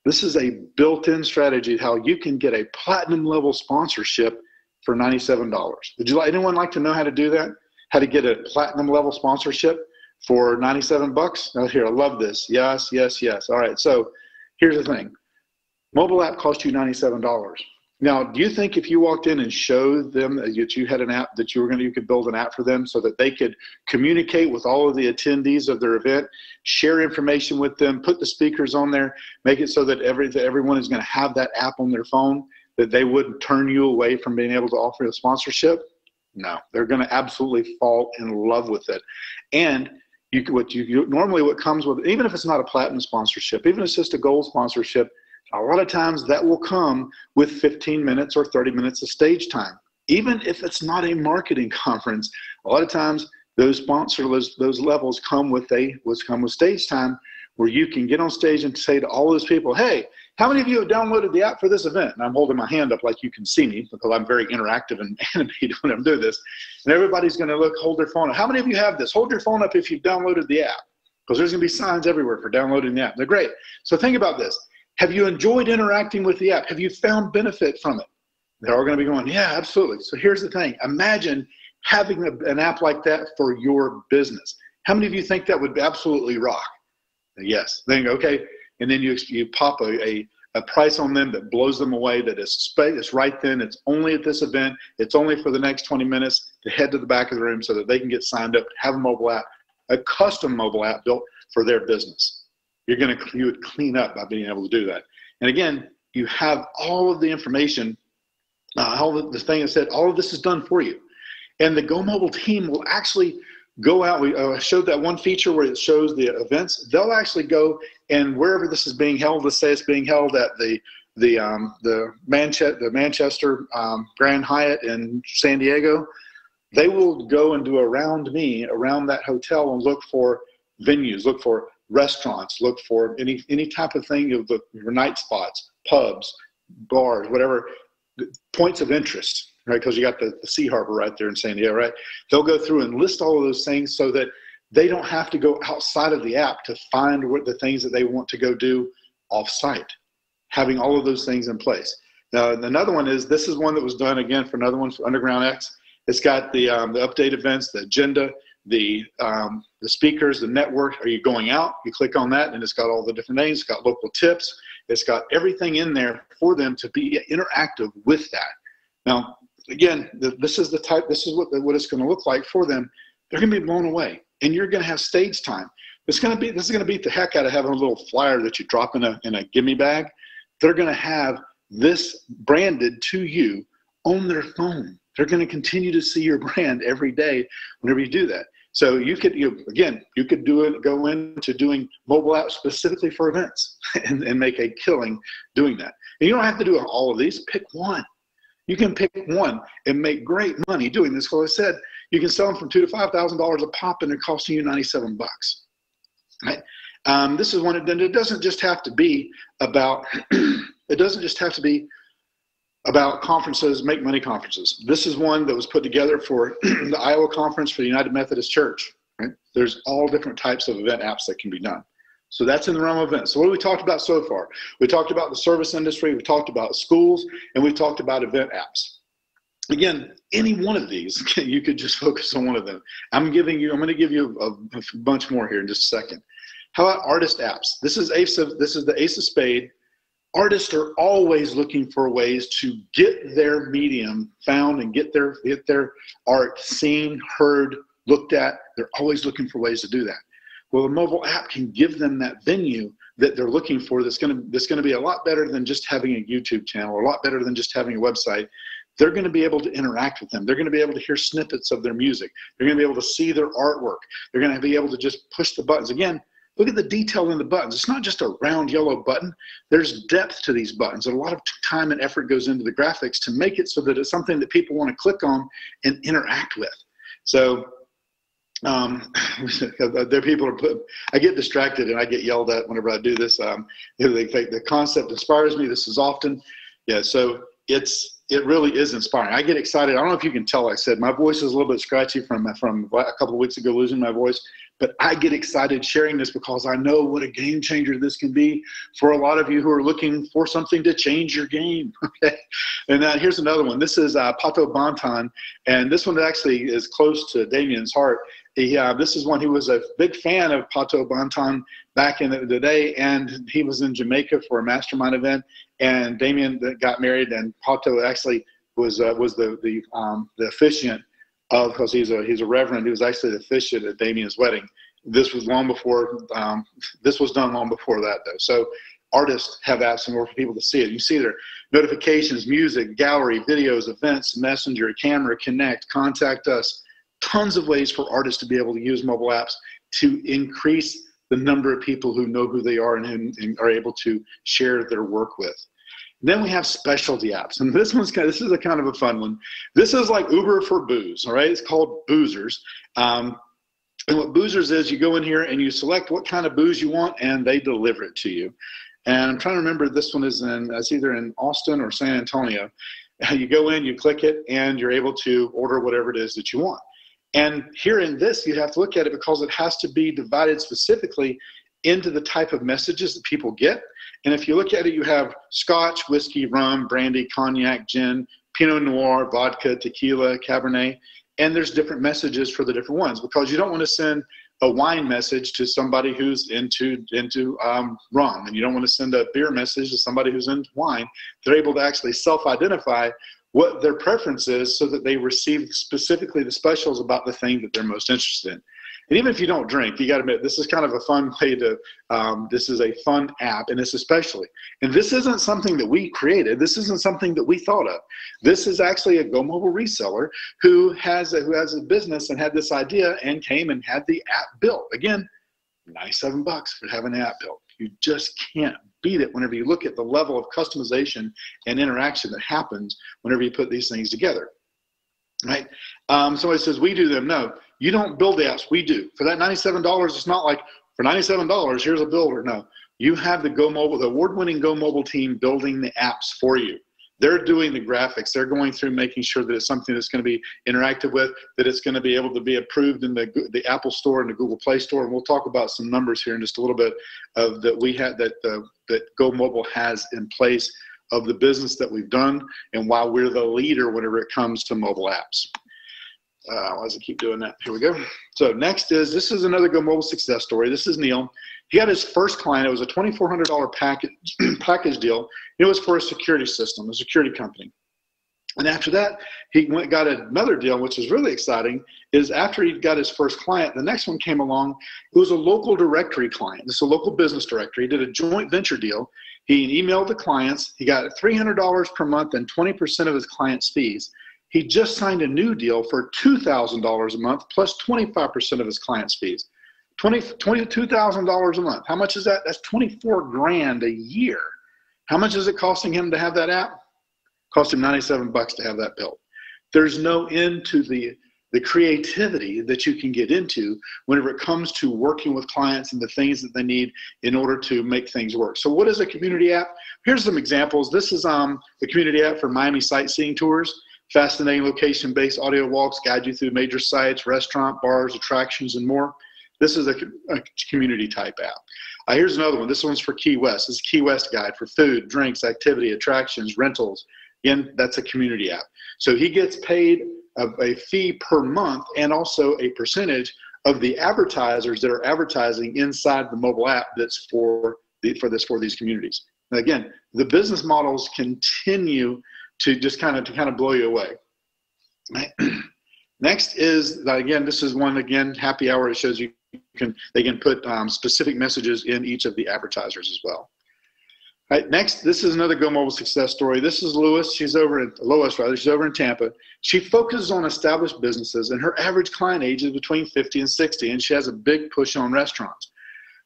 this is a built-in strategy how you can get a platinum level sponsorship for $97. Would anyone like to know how to do that? How to get a platinum level sponsorship for $97? Now here, I love this. Yes, yes, yes. All right, so here's the thing. Mobile app cost you $97. Now, do you think if you walked in and showed them that you had an app that you could build an app for them so that they could communicate with all of the attendees of their event, share information with them, put the speakers on there, make it so that everyone is going to have that app on their phone, that they wouldn't turn you away from being able to offer a sponsorship? No, they're going to absolutely fall in love with it. And normally what comes with, even if it's not a platinum sponsorship, even if it's just a gold sponsorship, a lot of times that will come with 15 minutes or 30 minutes of stage time. Even if it's not a marketing conference, a lot of times those those levels come with stage time, where you can get on stage and say to all those people, hey, how many of you have downloaded the app for this event? And I'm holding my hand up like you can see me because I'm very interactive and animated when I'm doing this. And everybody's going to hold their phone up. How many of you have this? Hold your phone up if you've downloaded the app, because there's going to be signs everywhere for downloading the app. They're great. So think about this. Have you enjoyed interacting with the app? Have you found benefit from it? They're all going to be going, yeah, absolutely. So here's the thing. Imagine having an app like that for your business. How many of you think that would absolutely rock? Yes. Then okay, and then you pop a price on them that blows them away, that is right then, it's only at this event, it's only for the next 20 minutes, to head to the back of the room so that they can get signed up, have a mobile app, a custom mobile app built for their business. You would clean up by being able to do that. And again, you have all of the information, all of the thing that said, all of this is done for you. And the Go Mobile team will actually go out. We showed that one feature where it shows the events. They'll actually go, and wherever this is being held, let's say it's being held at the Manchester Grand Hyatt in San Diego, they will go and do around that hotel and look for venues, look for restaurants, look for any type of thing, of the night spots, pubs, bars, whatever, points of interest, right? Because you got the Sea Harbor right there in San Diego, right? They'll go through and list all of those things so that they don't have to go outside of the app to find what the things that they want to go do off-site, having all of those things in place. Now, another one is, this is one that was done again for another one for Underground X. It's got the update events, the agenda, the speakers, the network. Are you going out? You click on that, and it's got all the different names. It's got local tips. It's got everything in there for them to be interactive with that. Now, again, this is what it's going to look like for them. They're going to be blown away, and you're going to have stage time. This is going to beat the heck out of having a little flyer that you drop in a gimme bag. They're going to have this branded to you on their phone. They're going to continue to see your brand every day whenever you do that. So you could go into doing mobile apps specifically for events and make a killing doing that. And you don't have to do all of these. Pick one. You can pick one and make great money doing this. Like I said, you can sell them from $2,000 to $5,000 a pop, and they're costing you $97. Right? This is one. It doesn't just have to be about. It doesn't just have to be about conferences, make money conferences. This is one that was put together for the Iowa conference for the United Methodist Church. Right? There's all different types of event apps that can be done. So that's in the realm of events. So what have we talked about so far? We talked about the service industry, we talked about schools, and we've talked about event apps. Again, any one of these, you could just focus on one of them. I'm going to give you a bunch more here in just a second. How about artist apps? This is the ace of spade. Artists are always looking for ways to get their medium found and get their art seen, heard, looked at. They're always looking for ways to do that. Well, a mobile app can give them that venue that they're looking for. That's going to be a lot better than just having a YouTube channel, or a lot better than just having a website. They're going to be able to interact with them. They're going to be able to hear snippets of their music. They're going to be able to see their artwork. They're going to be able to just push the buttons. Again, look at the detail in the buttons. It's not just a round yellow button. There's depth to these buttons. A lot of time and effort goes into the graphics to make it so that it's something that people want to click on and interact with. So there people I get distracted and I get yelled at whenever I do this. The concept inspires me. This is often, so it really is inspiring. I get excited. I don't know if you can tell, like I said, my voice is a little bit scratchy from a couple of weeks ago losing my voice, but I get excited sharing this because I know what a game changer this can be for a lot of you who are looking for something to change your game. Okay. And here's another one. This is Pato Bantan, and this one actually is close to Damien's heart. This is one. He was a big fan of Pato Bantan back in the day, and he was in Jamaica for a mastermind event. And Damien got married, and Pato actually was the officiant of, because he's a reverend. He was actually the officiant at Damien's wedding. This was long before. This was done long before that, though. So artists have apps in order for people to see it. You see their notifications, music, gallery, videos, events, messenger, camera, connect, contact us. Tons of ways for artists to be able to use mobile apps to increase the number of people who know who they are and are able to share their work with. Then we have specialty apps, and this is a kind of a fun one. This is like Uber for booze, all right? It's called Boozers. And what Boozers is, you go in here and you select what kind of booze you want, and they deliver it to you. And I'm trying to remember, this one is it's either in Austin or San Antonio. You go in, you click it, and you're able to order whatever it is that you want. And here in this, you have to look at it because it has to be divided specifically into the type of messages that people get. And if you look at it, you have scotch, whiskey, rum, brandy, cognac, gin, Pinot Noir, vodka, tequila, Cabernet. And there's different messages for the different ones, because you don't want to send a wine message to somebody who's into rum, and you don't want to send a beer message to somebody who's into wine. They're able to actually self-identify what their preference is so that they receive specifically the specials about the thing that they're most interested in. And even if you don't drink, you got to admit, this is kind of a fun way to, this is a fun app, and this especially. And this isn't something that we created. This isn't something that we thought of. This is actually a Go Mobile reseller who has a business and had this idea and came and had the app built. Again, $97 for having an app built. You just can't beat it whenever you look at the level of customization and interaction that happens whenever you put these things together, right? Somebody says, we do them. No, you don't build the apps, we do. For that $97, it's not like, for $97, here's a builder. No, you have the Go Mobile, the award-winning Go Mobile team building the apps for you. They're doing the graphics. They're going through making sure that it's something that's going to be interactive with, that it's going to be able to be approved in the Apple Store and the Google Play Store. And we'll talk about some numbers here in just a little bit of that Go Mobile has in place of the business that we've done and why we're the leader whenever it comes to mobile apps. Why does it keep doing that? Here we go. So next this is another Go Mobile success story. This is Neil. He got his first client. It was a $2,400 package deal. It was for a security system, a security company. And after that, he got another deal, which is really exciting, is after he got his first client, the next one came along. It was a local directory client. It's a local business directory. He did a joint venture deal. He emailed the clients. He got $300 per month and 20% of his clients' fees. He just signed a new deal for $2,000 a month plus 25% of his clients' fees. $22,000 a month. How much is that? That's $24,000 a year. How much is it costing him to have that app? Cost him $97 to have that built. There's no end to the creativity that you can get into whenever it comes to working with clients and the things that they need in order to make things work. So what is a community app? Here's some examples. This is the community app for Miami sightseeing tours. Fascinating location-based audio walks guide you through major sites, restaurant, bars, attractions, and more. This is a community type app. Here's another one. This one's for Key West. This is Key West guide for food, drinks, activity, attractions, rentals. Again, that's a community app. So he gets paid a fee per month and also a percentage of the advertisers that are advertising inside the mobile app that's for these communities. And again, the business models continue to just kind of blow you away. Right? Next is, again, this is one, again, happy hour. It shows they can put specific messages in each of the advertisers as well. All right, next, this is another Go Mobile success story. This is Lois. She's over in Tampa. She focuses on established businesses, and her average client age is between 50 and 60, and she has a big push on restaurants.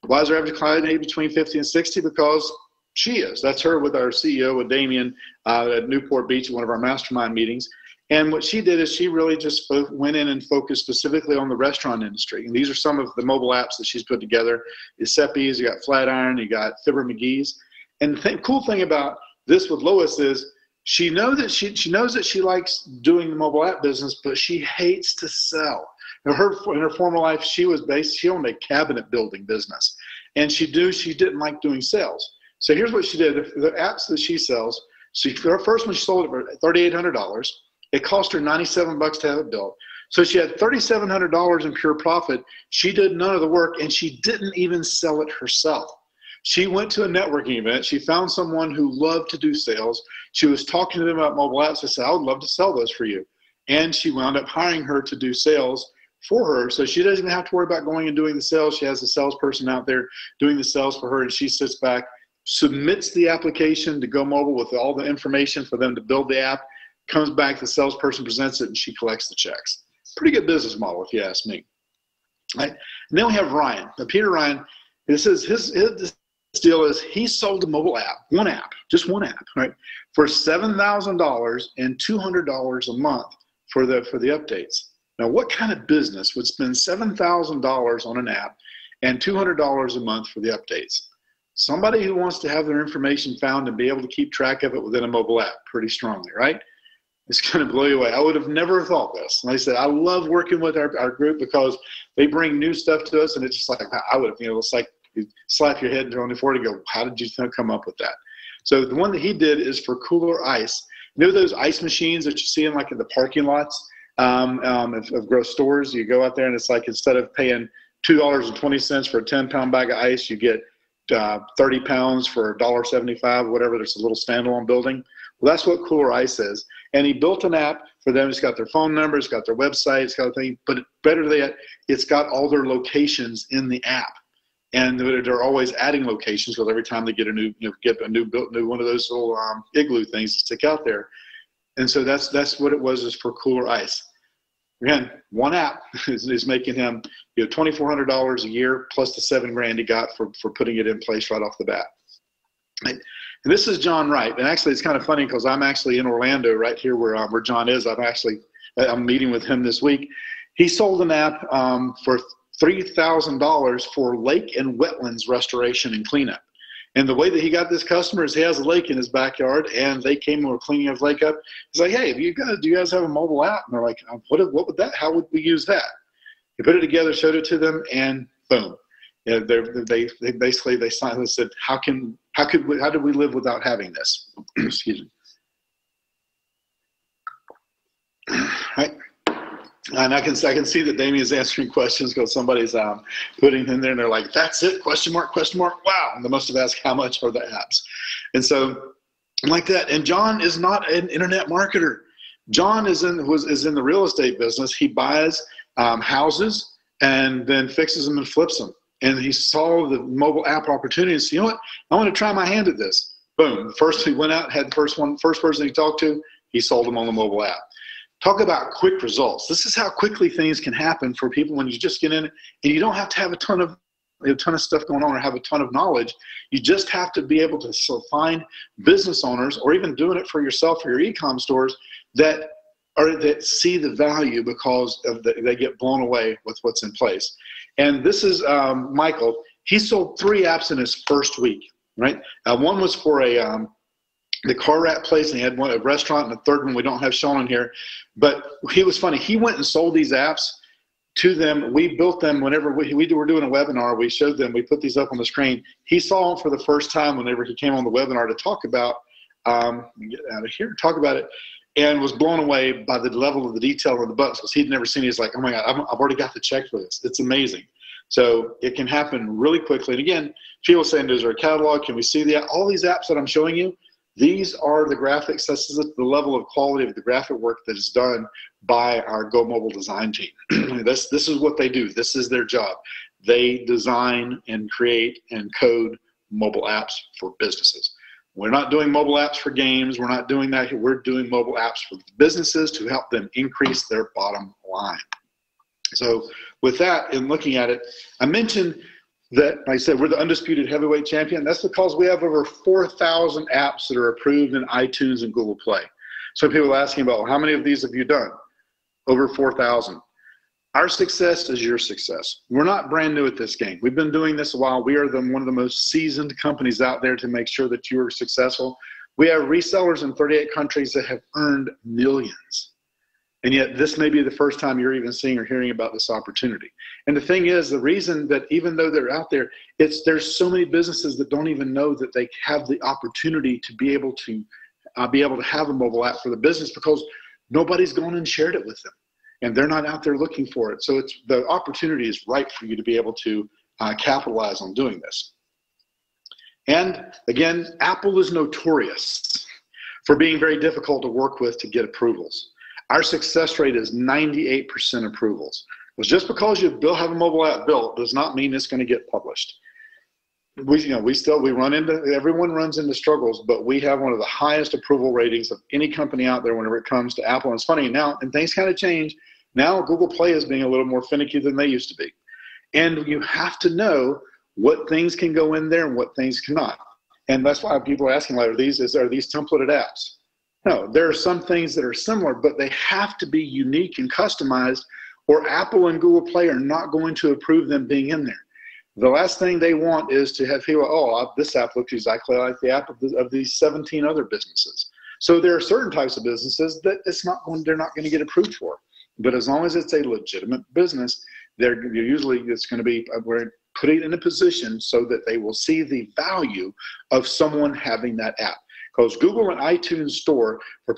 Why is her average client age between 50 and 60? Because she is. That's her with our CEO, with Damien, at Newport Beach at one of our mastermind meetings. And what she did is she really just went in and focused specifically on the restaurant industry. And these are some of the mobile apps that she's put together. Giuseppe's, you got Flatiron, you got Fibber McGee's. And the cool thing about this with Lois is she knows that she likes doing the mobile app business, but she hates to sell. In her former life, she owned a cabinet building business, and she didn't like doing sales. So here's what she did: the apps that she sells. Her first one she sold it for $3,800. It cost her $97 to have it built. So she had $3,700 in pure profit. She did none of the work, and she didn't even sell it herself. She went to a networking event. She found someone who loved to do sales. She was talking to them about mobile apps. I said, I would love to sell those for you. And she wound up hiring her to do sales for her. So she doesn't even have to worry about going and doing the sales. She has a salesperson out there doing the sales for her, and she sits back, submits the application to Go Mobile with all the information for them to build the app, comes back, the salesperson presents it, and she collects the checks. Pretty good business model, if you ask me. Right? And then we have Ryan. Now, Peter Ryan, this is his deal is he sold a mobile app, just one app, right, for $7,000 and $200 a month for the updates. Now, what kind of business would spend $7,000 on an app and $200 a month for the updates? Somebody who wants to have their information found and be able to keep track of it within a mobile app pretty strongly, right? It's going to blow you away. I would have never thought this. Like I said, I love working with our group because they bring new stuff to us, and it's just like I would have, it's like you slap your head on the forehead and go, how did you come up with that? So the one that he did is for Cooler Ice. You know those ice machines that you see in the parking lots of grocery stores? You go out there and it's like instead of paying $2.20 for a 10-pound bag of ice, you get 30 pounds for $1.75, whatever. There's a little standalone building. Well, that's what Cooler Ice is. And he built an app for them. It's got their phone number, it's got their website, it's got everything. But better than that, it's got all their locations in the app. And they're always adding locations because every time they get a new one of those little igloo things to stick out there. And so that's what it was, is for Cooler Ice. Again, one app is making him $2,400 a year plus the $7,000 he got for putting it in place right off the bat. Right? And this is John Wright. And actually, it's kind of funny because I'm actually in Orlando, right here where John is. I'm meeting with him this week. He sold an app for $3,000 for lake and wetlands restoration and cleanup. And the way that he got this customer is he has a lake in his backyard, and they came and were cleaning his lake up. He's like, hey, do you guys have a mobile app? And they're like, what would that? How would we use that? He put it together, showed it to them, and boom. They signed and said, how did we live without having this? Excuse me. Right. And I can see that Damien's answering questions because somebody's putting in there and they're like, that's it, question mark, wow. And they must have asked how much are the apps. And so like that. And John is not an internet marketer. John is in the real estate business. He buys houses and then fixes them and flips them. And he saw the mobile app opportunity and said, you know what, I want to try my hand at this. Boom. First he went out, had the first person he talked to, he sold them on the mobile app. Talk about quick results. This is how quickly things can happen for people when you just get in, and you don't have to have a ton of stuff going on or have a ton of knowledge. You just have to be able to find business owners, or even doing it for yourself or your e-com stores, that see the value because they get blown away with what's in place. And this is Michael. He sold 3 apps in his first week, right? One was for the car wrap place, and he had a restaurant, and the third one we don't have shown on here. But he was funny. He went and sold these apps to them. We built them whenever we were doing a webinar. We showed them. We put these up on the screen. He saw them for the first time whenever he came on the webinar to talk about get out of here, talk about it, and was blown away by the level of the detail of the buttons because he'd never seen it. He's like, oh my God, I've already got the check for this. It's amazing. So it can happen really quickly. And again, people saying, is there a catalog? Can we see all these apps that I'm showing you? These are the graphics. This is the level of quality of the graphic work that is done by our Go Mobile design team. This is what they do. This is their job. They design and create and code mobile apps for businesses. We're not doing mobile apps for games. We're not doing that here. We're doing mobile apps for businesses to help them increase their bottom line. So with that, in looking at it, I mentioned that, like I said, we're the undisputed heavyweight champion. That's because we have over 4,000 apps that are approved in iTunes and Google Play. So people are asking about, well, how many of these have you done? Over 4,000. Our success is your success. We're not brand new at this game. We've been doing this a while. We are one of the most seasoned companies out there to make sure that you're successful. We have resellers in 38 countries that have earned millions. And yet this may be the first time you're even seeing or hearing about this opportunity. And the thing is, the reason that even though they're out there, there's so many businesses that don't even know that they have the opportunity to be able to have a mobile app for the business because nobody's gone and shared it with them. And they're not out there looking for it. So the opportunity is right for you to be able to capitalize on doing this. And again, Apple is notorious for being very difficult to work with to get approvals. Our success rate is 98% approvals. Because just because you have a mobile app built does not mean it's going to get published. Everyone runs into struggles, but we have one of the highest approval ratings of any company out there whenever it comes to Apple. And it's funny now, and things kind of change. Now Google Play is being a little more finicky than they used to be. And you have to know what things can go in there and what things cannot. And that's why people are asking, are these templated apps? No, there are some things that are similar, but they have to be unique and customized, or Apple and Google Play are not going to approve them being in there. The last thing they want is to have people, this app looks exactly like the app of these 17 other businesses. So there are certain types of businesses that they're not going to get approved for. But as long as it's a legitimate business, it's going to be put it in a position so that they will see the value of someone having that app. Because Google and iTunes store for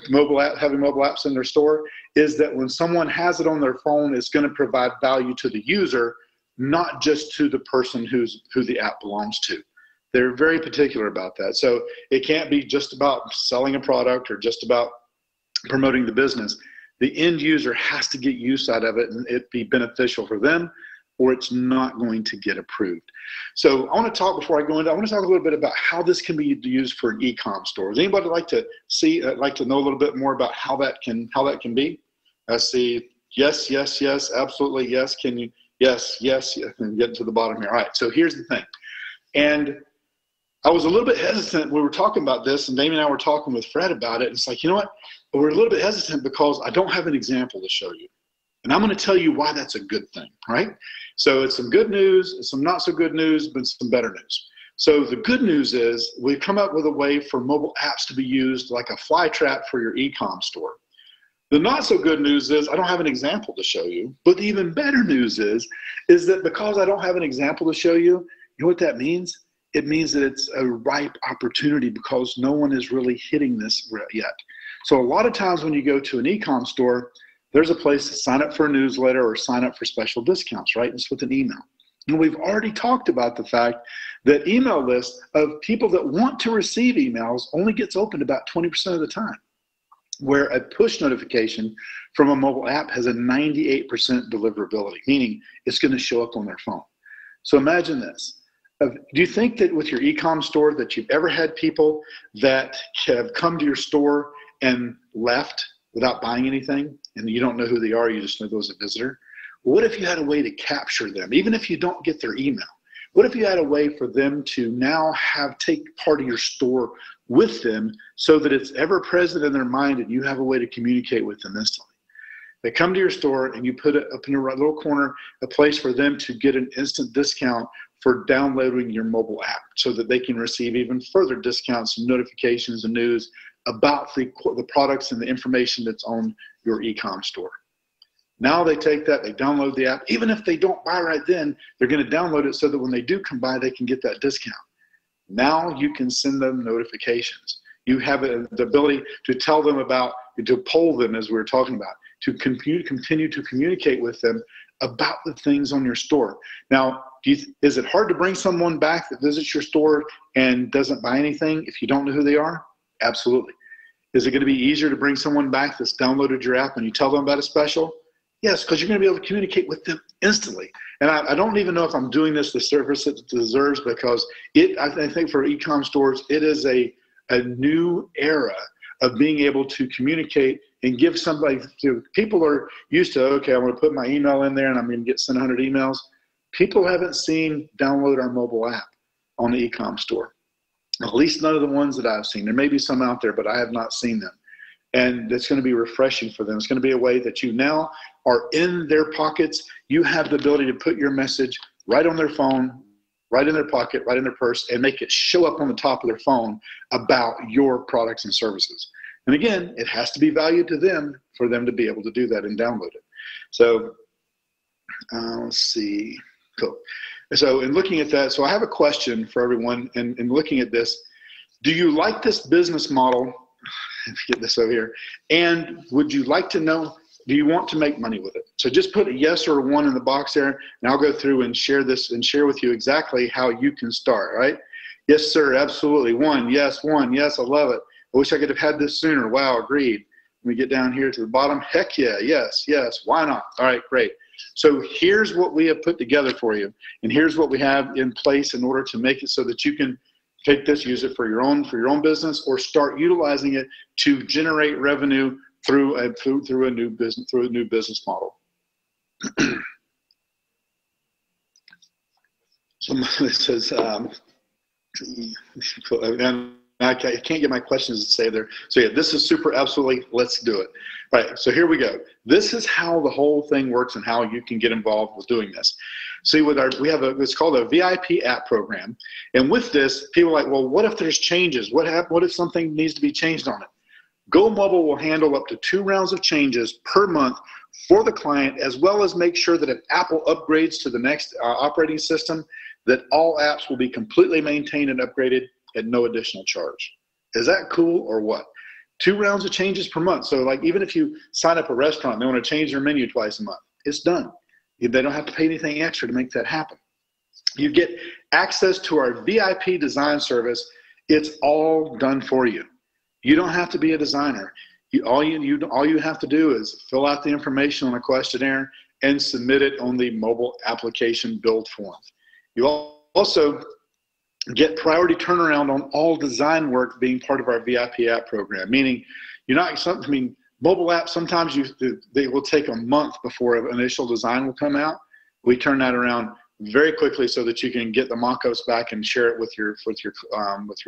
having mobile apps in their store is that when someone has it on their phone, it's going to provide value to the user, not just to the person who the app belongs to. They're very particular about that. So it can't be just about selling a product or just about promoting the business. The end user has to get use out of it and it be beneficial for them, or it's not going to get approved. So I want to talk before I go into. I want to talk a little bit about how this can be used for an e-com store. Does anybody like to know a little bit more about how that can be? I see. Yes, absolutely. Yes. Can you? Yes. And get to the bottom here. All right. So here's the thing. And I was a little bit hesitant. We were talking about this, and Damien and I were talking with Fred about it. And it's like, you know what? We're a little bit hesitant because I don't have an example to show you. And I'm going to tell you why that's a good thing, right? So it's some good news, some not so good news, but some better news. So the good news is we've come up with a way for mobile apps to be used like a fly trap for your e-com store. The not so good news is I don't have an example to show you. But the even better news is that because I don't have an example to show you, you know what that means? It means that it's a ripe opportunity because no one is really hitting this yet. So a lot of times when you go to an e-com store, there's a place to sign up for a newsletter or sign up for special discounts, right? It's with an email. And we've already talked about the fact that email lists of people that want to receive emails only gets opened about 20% of the time, where a push notification from a mobile app has a 98% deliverability, meaning it's going to show up on their phone. So imagine this. Do you think that with your e-com store that you've ever had people that have come to your store and left without buying anything, and you don't know who they are, you just know there was a visitor? What if you had a way to capture them, even if you don't get their email? What if you had a way for them to now take part of your store with them so that it's ever present in their mind and you have a way to communicate with them instantly? They come to your store and you put it up in a little corner, a place for them to get an instant discount for downloading your mobile app so that they can receive even further discounts and notifications and news about the products and the information that's on your e-com store. Now they take that, they download the app. Even if they don't buy right then, they're going to download it so that when they do come by, they can get that discount. Now you can send them notifications. You have the ability to tell them about, to poll them as we were talking about, to continue to communicate with them about the things on your store. Now, is it hard to bring someone back that visits your store and doesn't buy anything if you don't know who they are? Absolutely. Is it going to be easier to bring someone back that's downloaded your app and you tell them about a special? Yes, because you're going to be able to communicate with them instantly. And I don't even know if I'm doing this the service it deserves, because I think for e-com stores, it is a new era of being able to communicate and give somebody, people are used to, okay, I'm going to put my email in there and I'm going to get sent 100 emails. People haven't seen download our mobile app on the e-com store. At least none of the ones that I've seen. There may be some out there, but I have not seen them. And it's going to be refreshing for them. It's going to be a way that you now are in their pockets. You have the ability to put your message right on their phone, right in their pocket, right in their purse, and make it show up on the top of their phone about your products and services. And again, it has to be valued to them for them to be able to do that and download it. So let's see. Cool. So in looking at that, so I have a question for everyone in looking at this. Do you like this business model? Get this over here. And would you like to know, do you want to make money with it? So just put a yes or a one in the box there, and I'll go through and share this and share with you exactly how you can start, right? Yes, sir, absolutely. One, yes, I love it. I wish I could have had this sooner. Wow, agreed. When we get down here to the bottom, heck yeah, yes, why not? All right, great. So here's what we have put together for you, and here's what we have in place in order to make it so that you can take this, use it for your own business, or start utilizing it to generate revenue through a new business model. Somebody says, and I can't get my questions to say there. So yeah, this is super, absolutely, let's do it. All right, so here we go. This is how the whole thing works and how you can get involved with doing this. See, it's called a VIP app program. And with this, people are like, well, what if there's changes? What if something needs to be changed on it? Go Mobile will handle up to 2 rounds of changes per month for the client, as well as make sure that if Apple upgrades to the next operating system, that all apps will be completely maintained and upgraded at no additional charge. Is that cool or what? 2 rounds of changes per month. So like even if you sign up a restaurant and they want to change their menu twice a month, it's done. They don't have to pay anything extra to make that happen. You get access to our VIP design service. It's all done for you. You don't have to be a designer. All you have to do is fill out the information on a questionnaire and submit it on the mobile application build form. You also get priority turnaround on all design work being part of our VIP app program, meaning mobile apps, sometimes they will take a month before an initial design will come out. We turn that around very quickly so that you can get the mock-ups back and share it with your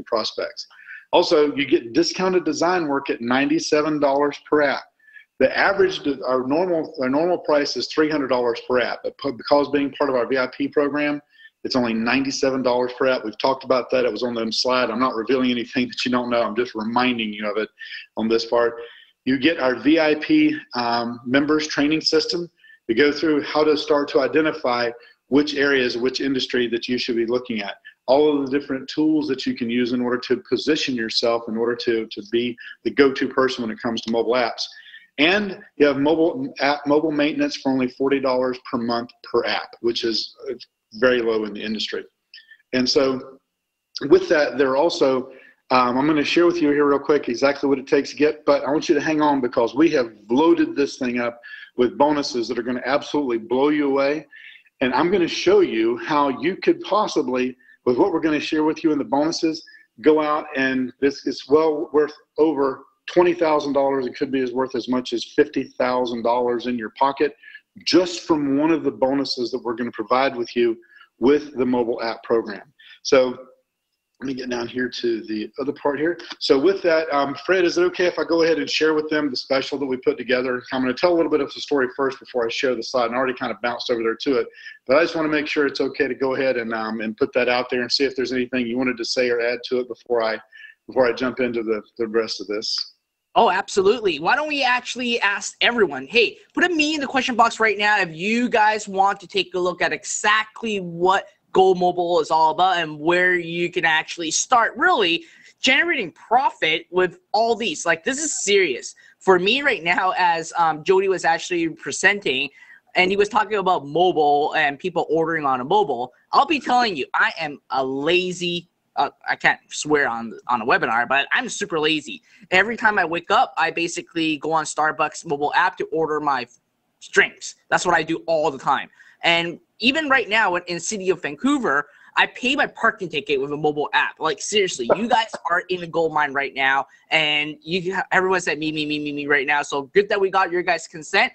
prospects. Also, you get discounted design work at $97 per app. The average, our normal price is $300 per app, but because being part of our VIP program, it's only $97 per app. We've talked about that. It was on the slide. I'm not revealing anything that you don't know. I'm just reminding you of it on this part. You get our VIP members training system. We go through how to start to identify which areas, which industry that you should be looking at. All of the different tools that you can use in order to position yourself, in order to be the go-to person when it comes to mobile apps. And you have mobile maintenance for only $40 per month per app, which is very low in the industry. And so with that, there are also, I'm going to share with you here real quick exactly what it takes to get, but I want you to hang on because we have loaded this thing up with bonuses that are going to absolutely blow you away. And I'm going to show you how you could possibly, with what we're going to share with you in the bonuses, go out and this is well worth over $20,000. It could be as worth as much as $50,000 in your pocket just from one of the bonuses that we're going to provide with you with the mobile app program. So let me get down here to the other part here. So with that, Fred, is it okay if I go ahead and share with them the special that we put together? I'm going to tell a little bit of the story first before I share the slide, and I already kind of bounced over there to it. But I just want to make sure it's okay to go ahead and put that out there and see if there's anything you wanted to say or add to it before I jump into the rest of this. Oh, absolutely. Why don't we actually ask everyone, hey, put a me in the question box right now if you guys want to take a look at exactly what Go Mobile is all about and where you can actually start really generating profit with all these. Like, this is serious. For me right now, as Jody was actually presenting, and he was talking about mobile and people ordering on a mobile, I'll be telling you, I am a lazy, I can't swear on a webinar, but I'm super lazy. Every time I wake up, I basically go on Starbucks mobile app to order my drinks. That's what I do all the time. And even right now in the city of Vancouver, I pay my parking ticket with a mobile app. Like, seriously, you guys are in a gold mine right now, and everyone said me right now. So good that we got your guys' consent.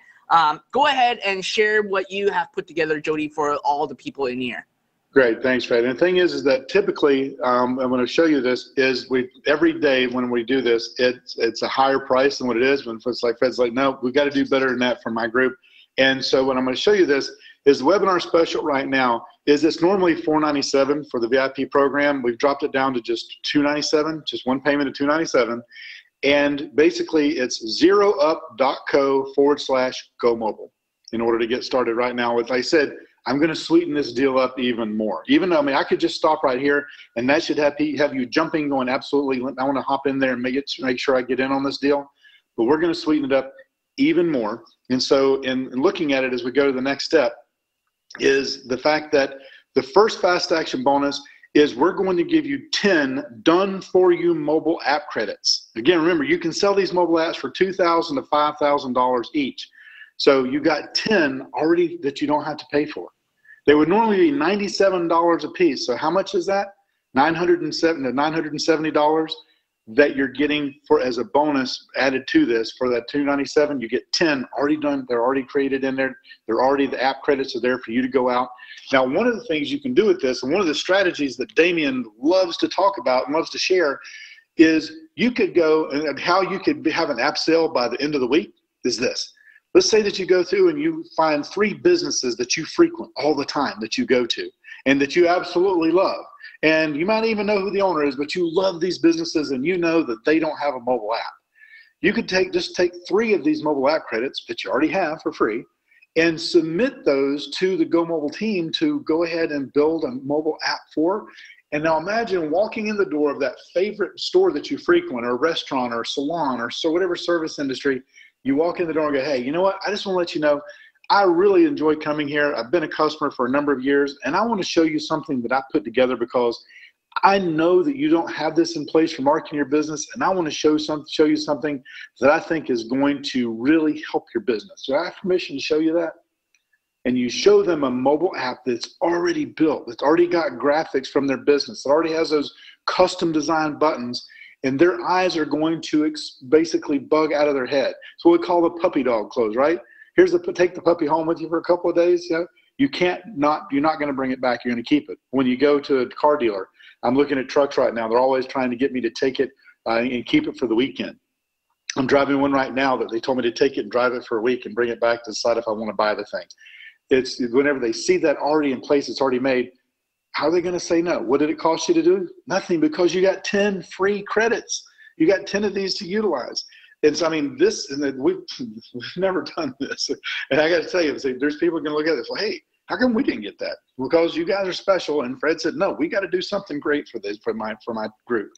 Go ahead and share what you have put together, Jody, for all the people in here. Great, thanks, Fred. And the thing is that typically, I'm going to show you this, is every day when we do this, it's a higher price than what it is. When it's like Fred's like, no, we've got to do better than that for my group. And so when I'm going to show you this, is the webinar special right now is it's normally $497 for the VIP program. We've dropped it down to just $297, just one payment of $297. And basically it's zeroup.co/go mobile in order to get started right now. As I said, I'm going to sweeten this deal up even more. Even though, I mean, I could just stop right here and that should have you jumping, going, absolutely, I want to hop in there and make sure I get in on this deal. But we're going to sweeten it up even more. And so in looking at it as we go to the next step, is the fact that the first fast action bonus is we're going to give you 10 done for you mobile app credits. Again, remember, you can sell these mobile apps for $2,000 to $5,000 each. So you got 10 already that you don't have to pay for. They would normally be $97 a piece. So how much is that? $970 that you're getting for as a bonus added to this. For that $297, you get 10 already done. They're already created in there. They're already, the app credits are there for you to go out. Now, one of the things you can do with this, and one of the strategies that Damien loves to talk about and loves to share, is you could go, and how you could have an app sale by the end of the week is this. Let's say that you go through and you find 3 businesses that you frequent all the time, that you go to, and that you absolutely love. And you might even know who the owner is, but you love these businesses and you know that they don't have a mobile app. You could just take 3 of these mobile app credits that you already have for free and submit those to the Go Mobile team to go ahead and build a mobile app for. And now imagine walking in the door of that favorite store that you frequent, or a restaurant or a salon or so whatever service industry. You walk in the door and go, hey, you know what? I just want to let you know, I really enjoy coming here. I've been a customer for a number of years, and I want to show you something that I put together because I know that you don't have this in place for marketing your business, and I want to show you something that I think is going to really help your business. Do I have permission to show you that? And you show them a mobile app that's already built, that's already got graphics from their business, that already has those custom designed buttons, and their eyes are going to basically bug out of their head. It's what we call the puppy dog close, right? Take the puppy home with you for a couple of days. You know, you're not going to bring it back. You're going to keep it. When you go to a car dealer, I'm looking at trucks right now. They're always trying to get me to take it and keep it for the weekend. I'm driving one right now that they told me to take it and drive it for a week and bring it back to decide if I want to buy the thing. It's whenever they see that already in place, it's already made. How are they going to say no? What did it cost you to do? Nothing, because you got 10 free credits. You got 10 of these to utilize. It's, I mean, we've never done this. And I got to tell you, there's people going to look at this, well, hey, how come we didn't get that? Because you guys are special. And Fred said, no, we got to do something great for my group.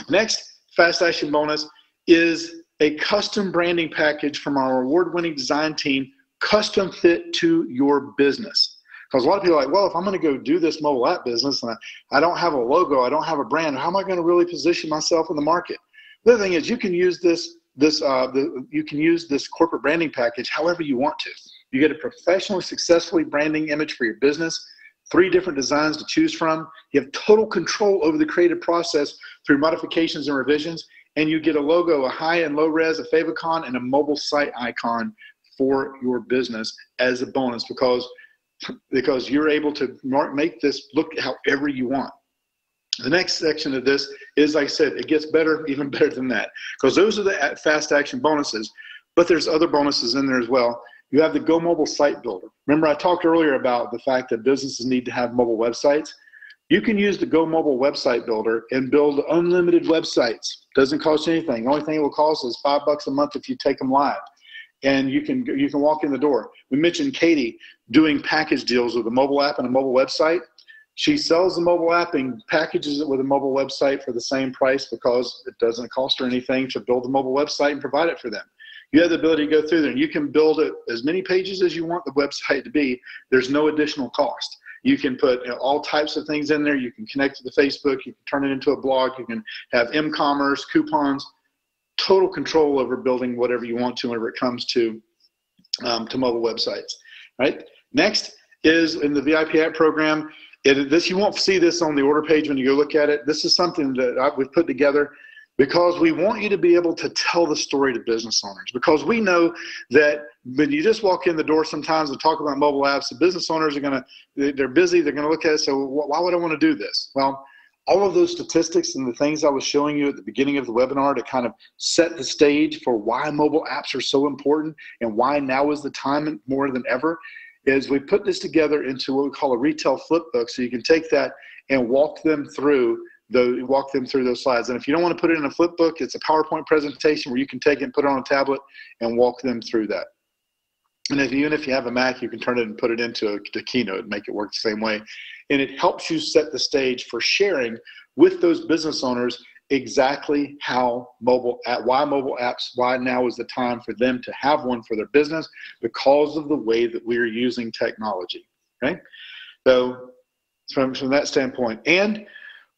Next fast action bonus is a custom branding package from our award-winning design team, custom fit to your business. Because a lot of people are like, well, if I'm going to go do this mobile app business and I don't have a logo, I don't have a brand, how am I going to really position myself in the market? The other thing is you can use this corporate branding package however you want to. You get a professionally, successfully branding image for your business, 3 different designs to choose from. You have total control over the creative process through modifications and revisions, and you get a logo, a high and low res, a favicon, and a mobile site icon for your business as a bonus because you're able to make this look however you want. The next section of this is, like I said, it gets better, even better than that, because those are the fast action bonuses, but there's other bonuses in there as well. You have the Go Mobile Site Builder. Remember I talked earlier about the fact that businesses need to have mobile websites? You can use the Go Mobile Website Builder and build unlimited websites. Doesn't cost you anything. The only thing it will cost is $5 a month if you take them live. And you can walk in the door. We mentioned Katie doing package deals with a mobile app and a mobile website. She sells the mobile app and packages it with a mobile website for the same price because it doesn't cost her anything to build the mobile website and provide it for them. You have the ability to go through there and you can build it as many pages as you want the website to be. There's no additional cost. You can put all types of things in there. You can connect to the Facebook. You can turn it into a blog. You can have m-commerce, coupons. Total control over building whatever you want to whenever it comes to mobile websites, right? Next is in the VIP app program. You won't see this on the order page when you go look at it. This is something that we've put together because we want you to be able to tell the story to business owners, because we know that when you just walk in the door sometimes and talk about mobile apps, the business owners they're busy, they're going to look at it, so why would I want to do this? Well, all of those statistics and the things I was showing you at the beginning of the webinar to kind of set the stage for why mobile apps are so important and why now is the time more than ever, is we put this together into what we call a retail flip book. So you can take that and walk them through those slides. And if you don't want to put it in a flip book, it's a PowerPoint presentation where you can take it and put it on a tablet and walk them through that. And even if you have a Mac, you can turn it and put it into the Keynote and make it work the same way. And it helps you set the stage for sharing with those business owners exactly why mobile apps, why now is the time for them to have one for their business because of the way that we're using technology, okay? So from that standpoint. And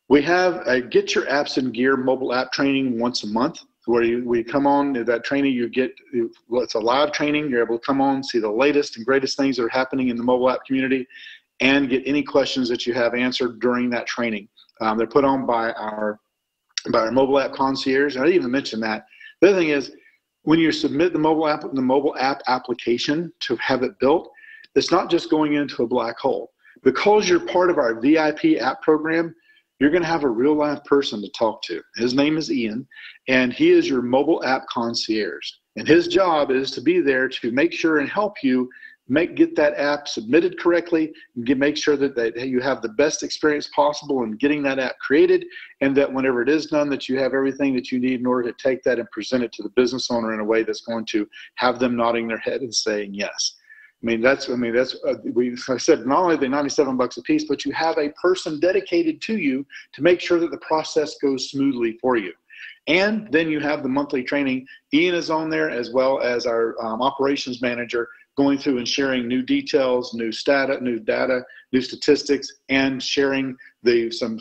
we have a Get Your Apps in Gear mobile app training once a month, where we come on that training. It's a live training. You're able to come on, see the latest and greatest things that are happening in the mobile app community, and get any questions that you have answered during that training. They're put on by our mobile app concierge. And I didn't even mention that. The other thing is, when you submit the mobile app application to have it built, it's not just going into a black hole. Because you're part of our VIP app program, you're going to have a real live person to talk to. His name is Ian, and he is your mobile app concierge. And his job is to be there to make sure and help you get that app submitted correctly, and make sure that you have the best experience possible in getting that app created, and that whenever it is done, that you have everything that you need in order to take that and present it to the business owner in a way that's going to have them nodding their head and saying yes. I said, not only are they $97 a piece, but you have a person dedicated to you to make sure that the process goes smoothly for you. And then you have the monthly training. Ian is on there, as well as our operations manager, going through and sharing new details, new data, new statistics, and sharing some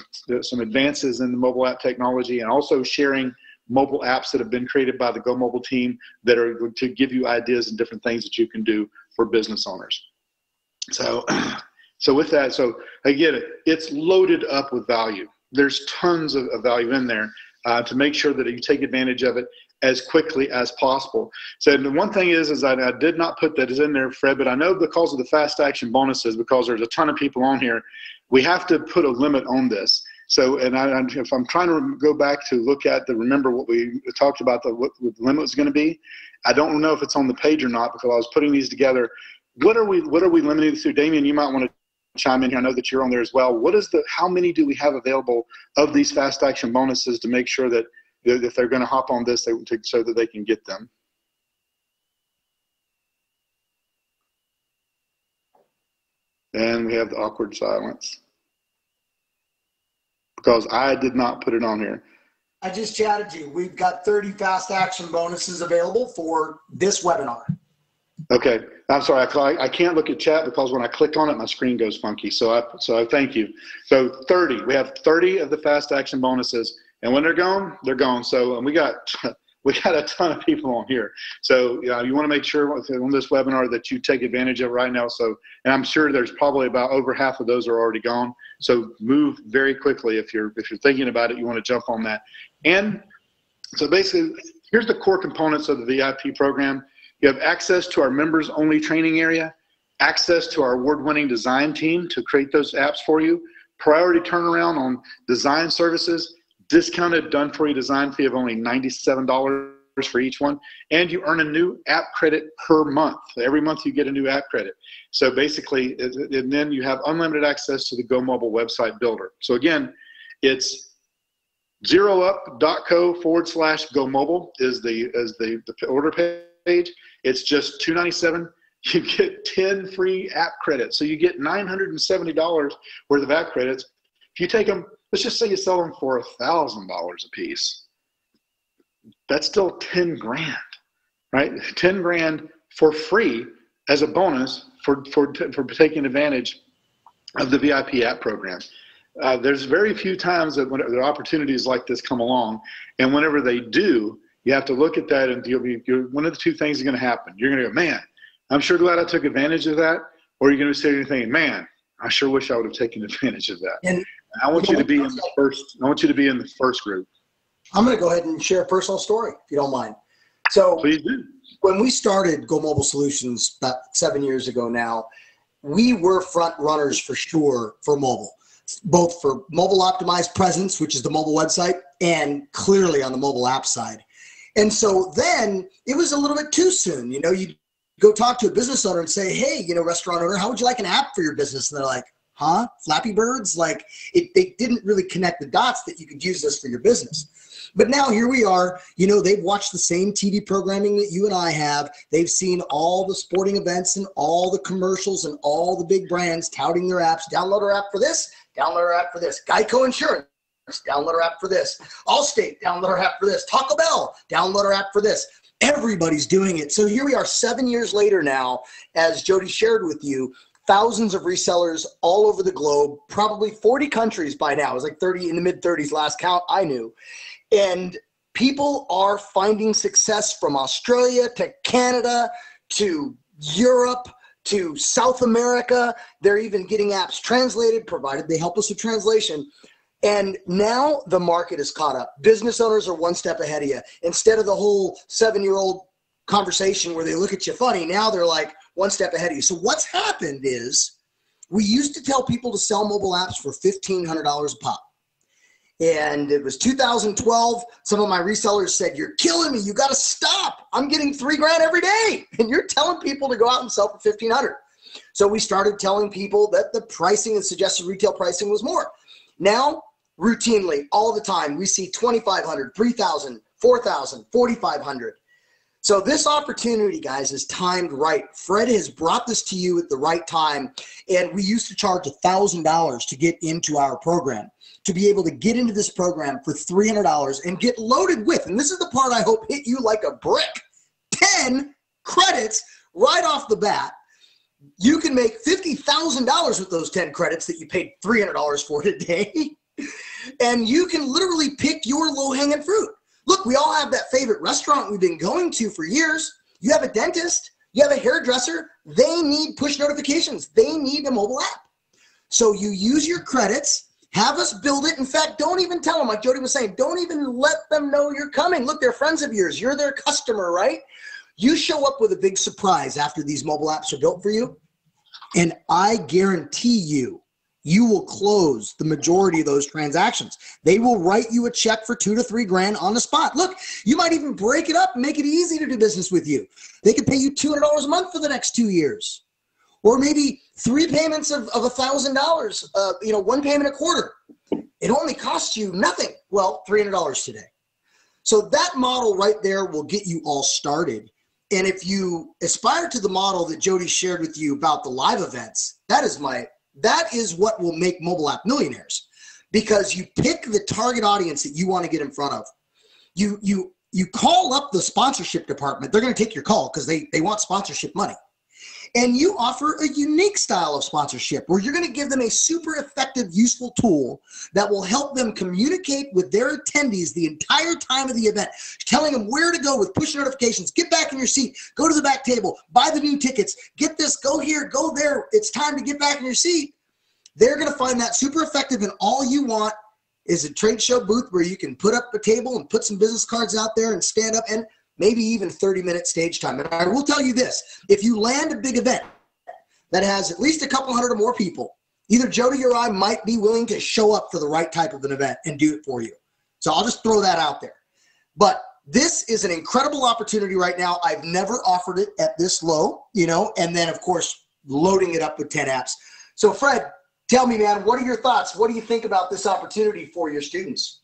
advances in the mobile app technology, and also sharing mobile apps that have been created by the Go Mobile team that are to give you ideas and different things that you can do for business owners. So with that, I get it. It's loaded up with value. There's tons of value in there to make sure that you take advantage of it as quickly as possible. So the one thing is I did not put that in there, Fred, but I know because of the fast action bonuses, because there's a ton of people on here, we have to put a limit on this. So, if I'm trying to go back to look at remember what we talked about, what the limit was going to be. I don't know if it's on the page or not, because I was putting these together. What are we limiting to? Damien, you might want to chime in here. I know that you're on there as well. How many do we have available of these fast action bonuses to make sure that if they're going to hop on this, so that they can get them? And we have the awkward silence, because I did not put it on here. I just chatted to you. We've got 30 fast action bonuses available for this webinar. Okay, I'm sorry. I can't look at chat because when I click on it, my screen goes funky. So I thank you. So 30. We have 30 of the fast action bonuses, and when they're gone, they're gone. So and we got a ton of people on here. So you want to make sure on this webinar that you take advantage of right now. So, and I'm sure there's probably about over half of those are already gone. So move very quickly if you're thinking about it. You want to jump on that. And so basically, here's the core components of the VIP program. You have access to our members only training area, access to our award-winning design team to create those apps for you, priority turnaround on design services, discounted done-for-you design fee of only $97 for each one, and you earn a new app credit per month. Every month you get a new app credit. So basically, and then you have unlimited access to the Go Mobile website builder. So again, it's zeroup.co/Go Mobile is the order page. It's just $297. You get 10 free app credits. So you get $970 worth of app credits. If you take them, let's just say you sell them for $1,000 a piece. That's still 10 grand, right? 10 grand for free as a bonus for taking advantage of the VIP app program. There's very few times that when there are opportunities like this come along, and whenever they do, you have to look at that, and one of the two things is going to happen. You're going to go, man, I'm sure glad I took advantage of that, or you're going to say anything, man, I sure wish I would have taken advantage of that. And I want you to be in the first. I want you to be in the first group. I'm going to go ahead and share a personal story, if you don't mind. So, please do. When we started Go Mobile Solutions about 7 years ago now, we were front runners for sure for mobile, both for mobile optimized presence, which is the mobile website, and clearly on the mobile app side. And so then it was a little bit too soon. You know, you go talk to a business owner and say, hey, restaurant owner, how would you like an app for your business? And they're like, huh? Flappy Birds? Like they didn't really connect the dots that you could use this for your business. But now here we are, they've watched the same TV programming that you and I have. They've seen all the sporting events and all the commercials and all the big brands touting their apps. Download our app for this, download our app for this. Geico Insurance, download our app for this. Allstate, download our app for this. Taco Bell, download our app for this. Everybody's doing it. So here we are 7 years later now, as Jody shared with you, thousands of resellers all over the globe, probably 40 countries by now. It was like 30 in the mid-30s last count I knew. And people are finding success from Australia to Canada to Europe to South America. They're even getting apps translated, provided they help us with translation. And now the market is caught up. Business owners are one step ahead of you. Instead of the whole 7-year-old conversation where they look at you funny, now they're like one step ahead of you. So what's happened is we used to tell people to sell mobile apps for $1,500 a pop. And it was 2012. Some of my resellers said, you're killing me. You got to stop. I'm getting $3 grand every day. And you're telling people to go out and sell for $1,500. So we started telling people that the pricing and suggested retail pricing was more. Now, routinely, all the time, we see $2,500, $3,000, $4,000, $4,500. So this opportunity, guys, is timed right. Fred has brought this to you at the right time. And we used to charge $1,000 to get into our program, to be able to get into this program for $300 and get loaded with, and this is the part I hope hit you like a brick, 10 credits right off the bat. You can make $50,000 with those 10 credits that you paid $300 for today. And you can literally pick your low-hanging fruit. Look, we all have that favorite restaurant we've been going to for years. You have a dentist, you have a hairdresser. They need push notifications. They need a mobile app. So you use your credits, have us build it. In fact, don't even tell them, like Jody was saying, don't even let them know you're coming. Look, they're friends of yours. You're their customer, right? You show up with a big surprise after these mobile apps are built for you, and I guarantee you, you will close the majority of those transactions. They will write you a check for $2 to $3 grand on the spot. Look, you might even break it up and make it easy to do business with you. They could pay you $200 a month for the next 2 years. Or maybe 3 payments of $1,000, one payment a quarter. It only costs you nothing. Well, $300 today. So that model right there will get you all started. And if you aspire to the model that Jody shared with you about the live events, that is what will make mobile app millionaires. because you pick the target audience that you want to get in front of. You call up the sponsorship department. They're going to take your call because they want sponsorship money. And you offer a unique style of sponsorship where you're going to give them a super effective, useful tool that will help them communicate with their attendees the entire time of the event, telling them where to go with push notifications, get back in your seat, go to the back table, buy the new tickets, get this, go here, go there. It's time to get back in your seat. They're going to find that super effective, and all you want is a trade show booth where you can put up a table and put some business cards out there and stand up, and maybe even 30-minute stage time. And I will tell you this, if you land a big event that has at least a couple hundred or more people, either Jody or I might be willing to show up for the right type of an event and do it for you. So I'll just throw that out there. But this is an incredible opportunity right now. I've never offered it at this low, and then, of course, loading it up with 10 apps. So, Fred, tell me, man, what are your thoughts? What do you think about this opportunity for your students?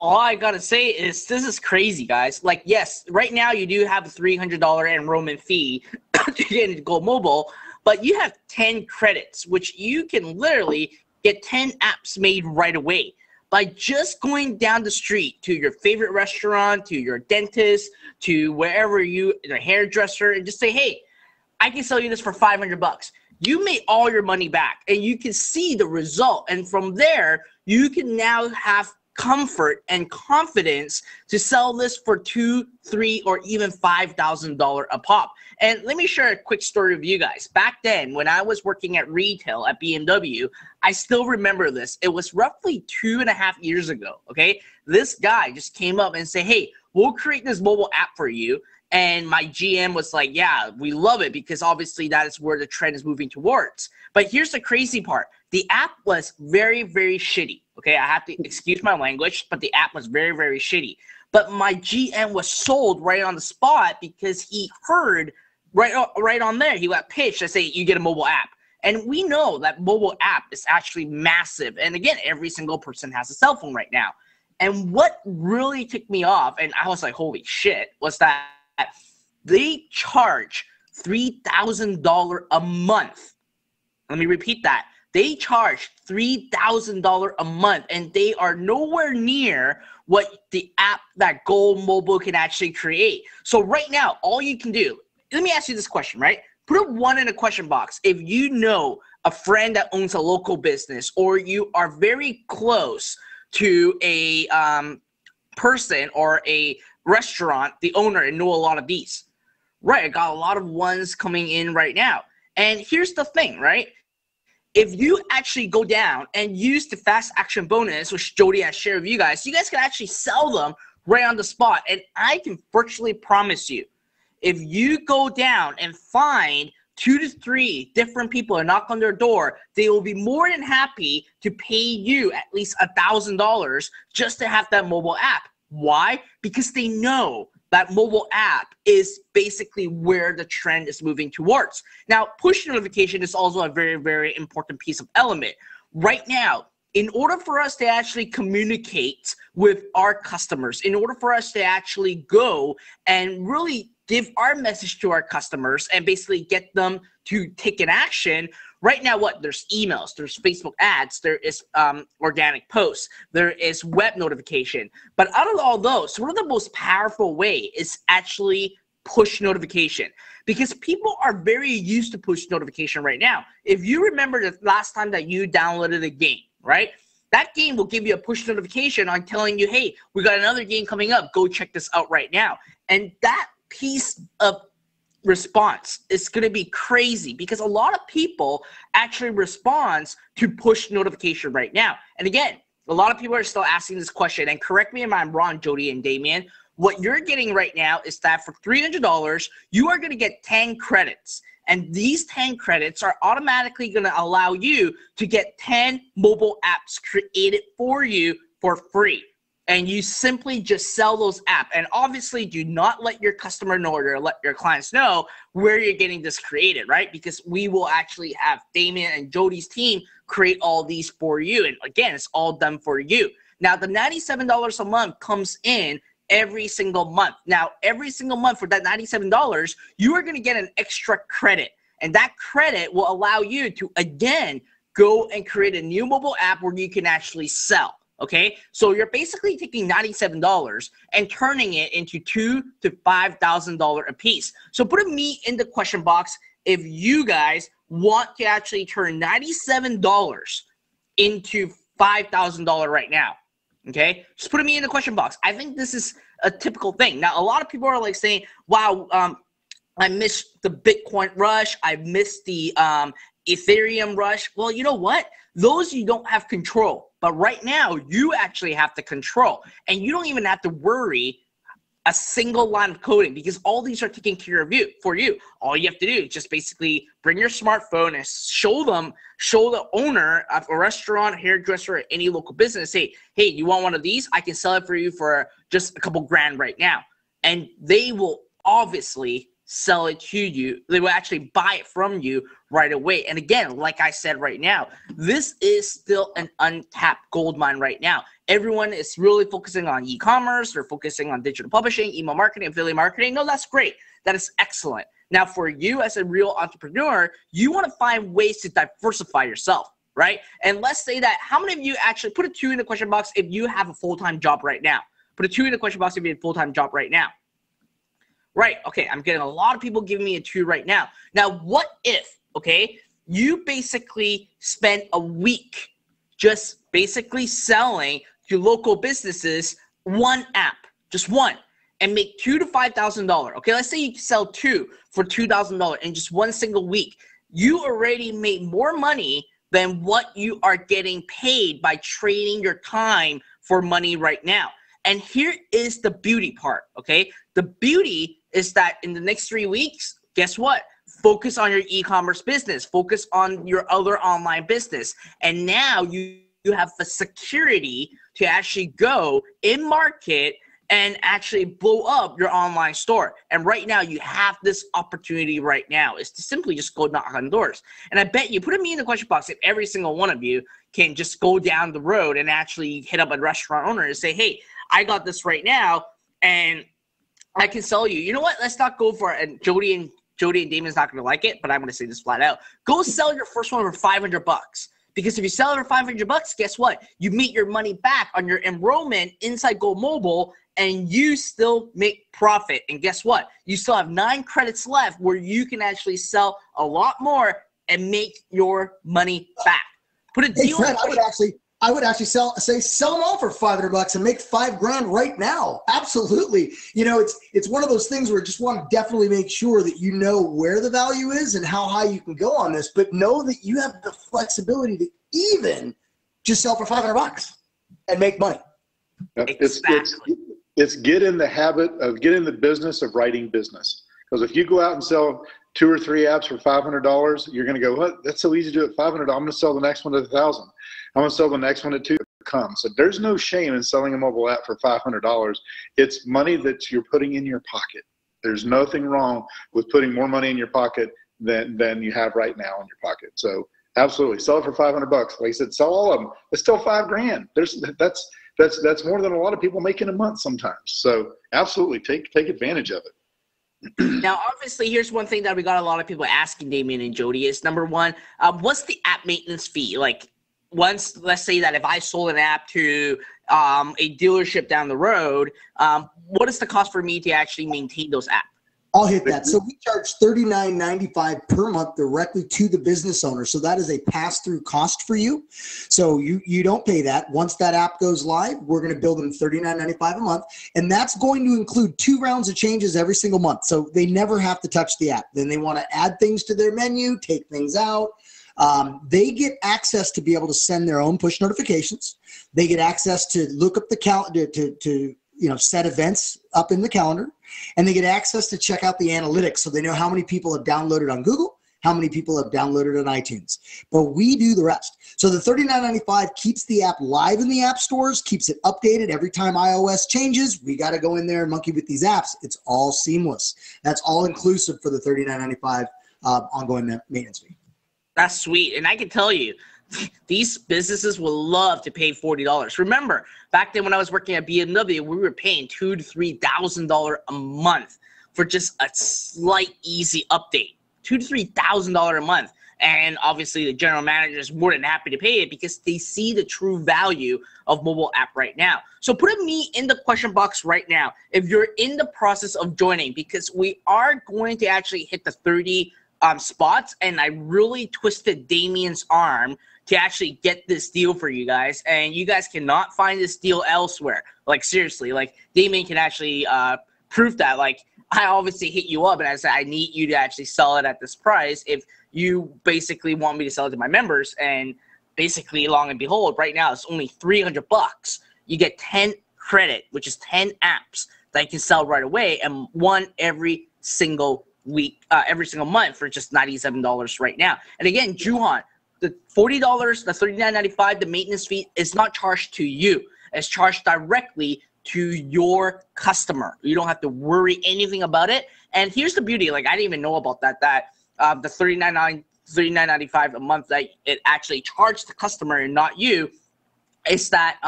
All I gotta say is this is crazy, guys. Like, yes, right now you do have a $300 enrollment fee to get into Go Mobile, but you have 10 credits, which you can literally get 10 apps made right away by just going down the street to your favorite restaurant, to your dentist, to wherever your hairdresser, and just say, hey, I can sell you this for $500. You made all your money back, and you can see the result. And from there, you can now have comfort and confidence to sell this for $2,000, $3,000, or even $5,000 a pop. And let me share a quick story with you guys. Back then, when I was working at retail at BMW, I still remember this. It was roughly 2.5 years ago, okay? This guy just came up and said, hey, we'll create this mobile app for you. And my GM was like, yeah, we love it because obviously that is where the trend is moving towards. But here's the crazy part. The app was very, very shitty. Okay, I have to excuse my language, but the app was very, very shitty. But my GM was sold right on the spot because he heard right on there. He got pitched. I say, you get a mobile app. And we know that mobile app is actually massive. And again, every single person has a cell phone right now. And what really ticked me off, and I was like, holy shit, was that they charge $3,000 a month. Let me repeat that. They charge $3,000 a month, and they are nowhere near what the app that Go Mobile can actually create. So right now, all you can do, let me ask you this question, right? Put a 1 in a question box. If you know a friend that owns a local business, or you are very close to a person or a restaurant, the owner, and know a lot of these. Right, I got a lot of ones coming in right now. And here's the thing, right? If you actually go down and use the fast action bonus, which Jody has shared with you guys can actually sell them right on the spot. And I can virtually promise you, if you go down and find 2 to 3 different people and knock on their door, they will be more than happy to pay you at least $1,000 just to have that mobile app. Why? Because they know that mobile app is basically where the trend is moving towards. Now, push notification is also a very, very important piece of element. Right now, in order for us to actually communicate with our customers, in order for us to actually go and really give our message to our customers and basically get them to take an action, right now, there's emails, there's Facebook ads, there is organic posts, there is web notification. But out of all those, one of the most powerful way is actually push notification, because people are very used to push notification right now. If you remember the last time that you downloaded a game, right? That game will give you a push notification on telling you, hey, we got another game coming up. Go check this out right now. And that piece of response is going to be crazy because a lot of people actually respond to push notification right now. And again, a lot of people are still asking this question, and correct me if I'm wrong, Jody and Damien. What you're getting right now is that for $300, you are going to get 10 credits. And these 10 credits are automatically going to allow you to get 10 mobile apps created for you for free. And you simply just sell those apps. And obviously, do not let your customer know or let your clients know where you're getting this created, right? Because we will actually have Damien and Jody's team create all these for you. And again, it's all done for you. Now, the $97 a month comes in every single month. Now, every single month for that $97, you are going to get an extra credit. And that credit will allow you to, again, go and create a new mobile app where you can actually sell. Okay, so you're basically taking $97 and turning it into $2,000 to $5,000 a piece. So put a me in the question box if you guys want to actually turn $97 into $5,000 right now. Okay, just put a me in the question box. I think this is a typical thing. Now, a lot of people are like saying, "Wow, I missed the Bitcoin rush. I missed the Ethereum rush." Well, you know what? Those you don't have control. But right now, you actually have the control. And you don't even have to worry a single line of coding because all these are taken care of for you. All you have to do is just basically bring your smartphone and show the owner of a restaurant, hairdresser, or any local business, say, hey, you want one of these? I can sell it for you for just a couple grand right now. And they will obviously sell it to you. They will actually buy it from you right away. And again, like I said right now, this is still an untapped gold mine right now. Everyone is really focusing on e-commerce. They're focusing on digital publishing, email marketing, affiliate marketing. No, that's great. That is excellent. Now, for you as a real entrepreneur, you want to find ways to diversify yourself, right? And let's say that how many of you actually put a 2 in the question box if you have a full-time job right now? Put a 2 in the question box if you have a full-time job right now. Right, okay, I'm getting a lot of people giving me a 2 right now. Now, what if, okay, you basically spend a week just basically selling to local businesses one app, just one, and make $2,000 to $5,000. Okay, let's say you sell 2 for $2,000 in just one single week. You already made more money than what you are getting paid by trading your time for money right now. And here is the beauty part, okay? The beauty is that in the next 3 weeks, guess what? Focus on your e-commerce business. Focus on your other online business. And now you have the security to actually go in market and actually blow up your online store. And right now you have this opportunity right now is to simply just go knock on doors. And I bet you, put me in the question box if every single one of you can just go down the road and actually hit up a restaurant owner and say, hey, I got this right now and I can sell you. You know what? Let's not go for it. And Jody and Damon's not going to like it, but I'm going to say this flat out. Go sell your first one for $500. Because if you sell it for $500, guess what? You meet your money back on your enrollment inside Go Mobile, and you still make profit. And guess what? You still have 9 credits left where you can actually sell a lot more and make your money back. Put a deal. Fred, I would actually sell them all for $500 and make $5,000 right now. Absolutely. You know, it's one of those things where I just want to definitely make sure that you know where the value is and how high you can go on this, but know that you have the flexibility to even just sell for $500 and make money. Exactly. It's get in the habit of get in the business of writing business. Because if you go out and sell 2 or 3 apps for $500, you're going to go, what? That's so easy to do at $500. I'm going to sell the next one at $1,000. I'm going to sell the next one at $2,000. So there's no shame in selling a mobile app for $500. It's money that you're putting in your pocket. There's nothing wrong with putting more money in your pocket than you have right now in your pocket. So absolutely, sell it for $500. Like I said, sell all of them. It's still $5,000. That's more than a lot of people make in a month sometimes. So absolutely, take advantage of it. Now, obviously, here's one thing that we got a lot of people asking Damien and Jody is, number one, what's the app maintenance fee? Like, once, let's say that if I sold an app to a dealership down the road, what is the cost for me to actually maintain those apps? I'll hit that. So we charge $39.95 per month directly to the business owner. So that is a pass-through cost for you. So you don't pay that. Once that app goes live, we're going to bill them $39.95 a month. And that's going to include 2 rounds of changes every single month. So they never have to touch the app. Then they want to add things to their menu, take things out. They get access to be able to send their own push notifications. They get access to look up the calendar, to set events up in the calendar, and they get access to check out the analytics so they know how many people have downloaded on Google, how many people have downloaded on iTunes. But we do the rest. So the $39.95 keeps the app live in the app stores, keeps it updated every time iOS changes. We got to go in there and monkey with these apps. It's all seamless. That's all inclusive for the $39.95 ongoing maintenance fee. That's sweet. And I can tell you, these businesses will love to pay $40. Remember, back then when I was working at BMW, we were paying $2,000 to $3,000 a month for just a slight, easy update. $2,000 to $3,000 a month. And obviously the general manager is more than happy to pay it because they see the true value of mobile app right now. So put a me in the question box right now if you're in the process of joining, because we are going to actually hit the 30 spots, and I really twisted Damien's arm to actually get this deal for you guys, and you guys cannot find this deal elsewhere. Like, seriously, like, Damien can actually prove that. Like, I obviously hit you up and I said I need you to actually sell it at this price if you basically want me to sell it to my members. And basically, long and behold, right now it's only $300. You get 10 credit, which is 10 apps that you can sell right away, and one every single week, every single month for just $97 right now. And again, Juhan, the $40, the $39.95, the maintenance fee is not charged to you. It's charged directly to your customer. You don't have to worry anything about it. And here's the beauty, like, I didn't even know about that the $39.95 a month that it actually charged the customer and not you, is that